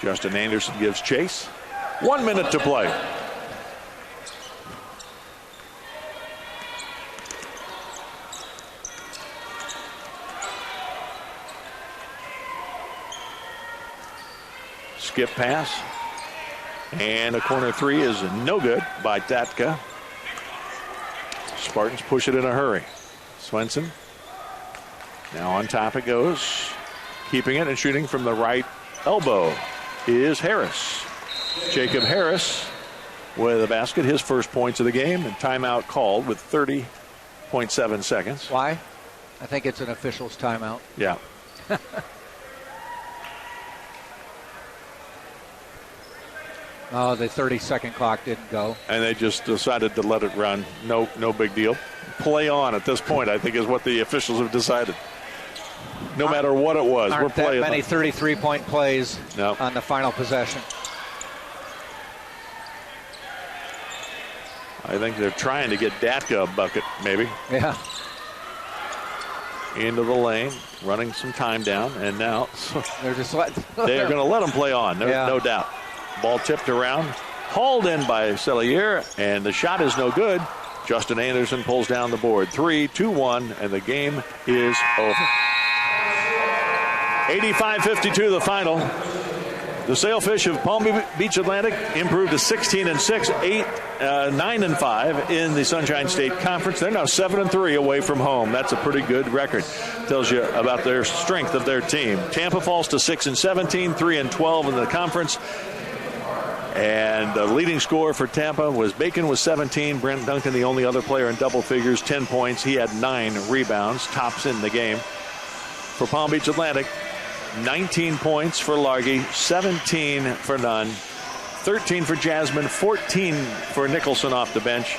Justin Anderson gives chase. 1 minute to play. Skip pass. And a corner three is no good by Datka. Spartans push it in a hurry. Swenson. Now on top it goes. Keeping it and shooting from the right elbow is Harris. Jacob Harris with a basket, his first points of the game, and timeout called with 30.7 seconds. Why? I think it's an official's timeout. Yeah. Oh, the 30-second clock didn't go. And they just decided to let it run. No big deal. Play on at this point, I think, is what the officials have decided. No matter what it was, we're playing. That many 33-point plays on the final possession. I think they're trying to get Datka a bucket, maybe. Yeah. Into the lane, running some time down, and now they're just they're going to let them play on, no doubt. Ball tipped around, hauled in by Selayer, and the shot is no good. Justin Anderson pulls down the board. 3-2-1, and the game is over. 85-52 the final. The Sailfish of Palm Beach Atlantic improved to 16-6, 9-5 in the Sunshine State Conference. They're now 7-3 away from home. That's a pretty good record. Tells you about their strength of their team. Tampa falls to 6-17, 3-12 in the conference. And the leading scorer for Tampa was Bacon with 17. Brent Duncan, the only other player in double figures, 10 points. He had 9 rebounds, tops in the game. For Palm Beach Atlantic, 19 points for Largay, 17 for Nunn, 13 for Jasmine, 14 for Nicholson off the bench.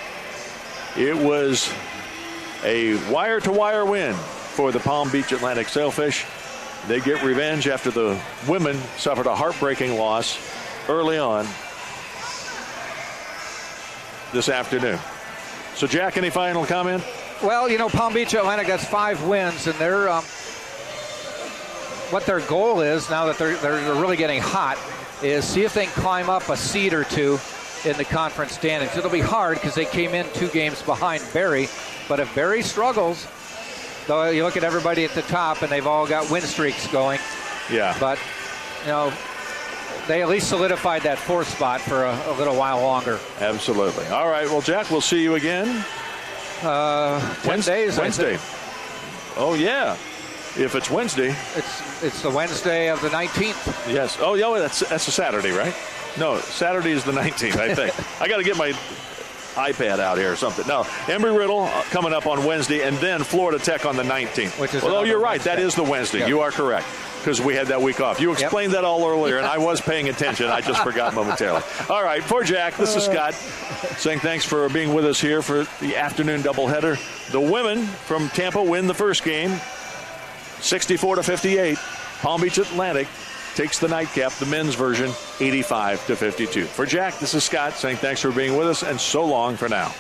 It was a wire-to-wire win for the Palm Beach Atlantic Sailfish. They get revenge after the women suffered a heartbreaking loss early on this afternoon. So, Jack, any final comment? Well, Palm Beach Atlantic has 5 wins, and they're what their goal is now that they're really getting hot is see if they can climb up a seed or two in the conference standings. It'll be hard because they came in 2 games behind Barry, but if Barry struggles, though, you look at everybody at the top and they've all got win streaks going. Yeah. But they at least solidified that 4th spot for a little while longer. Absolutely. All right. Well, Jack, we'll see you again. 10 days. Wednesday. Oh, yeah. If it's Wednesday. It's the Wednesday of the 19th. Yes. Oh, yeah. That's a Saturday, right? No, Saturday is the 19th, I think. I got to get my iPad out here or something. No, Embry-Riddle coming up on Wednesday, and then Florida Tech on the 19th. Which is you're right. Wednesday. That is the Wednesday. Yep. You are correct, because we had that week off. You explained that all earlier, and I was paying attention. I just forgot momentarily. All right, for Jack, this is Scott saying thanks for being with us here for the afternoon doubleheader. The women from Tampa win the first game, 64-58. Palm Beach Atlantic takes the nightcap, the men's version, 85-52. For Jack, this is Scott saying thanks for being with us, and so long for now.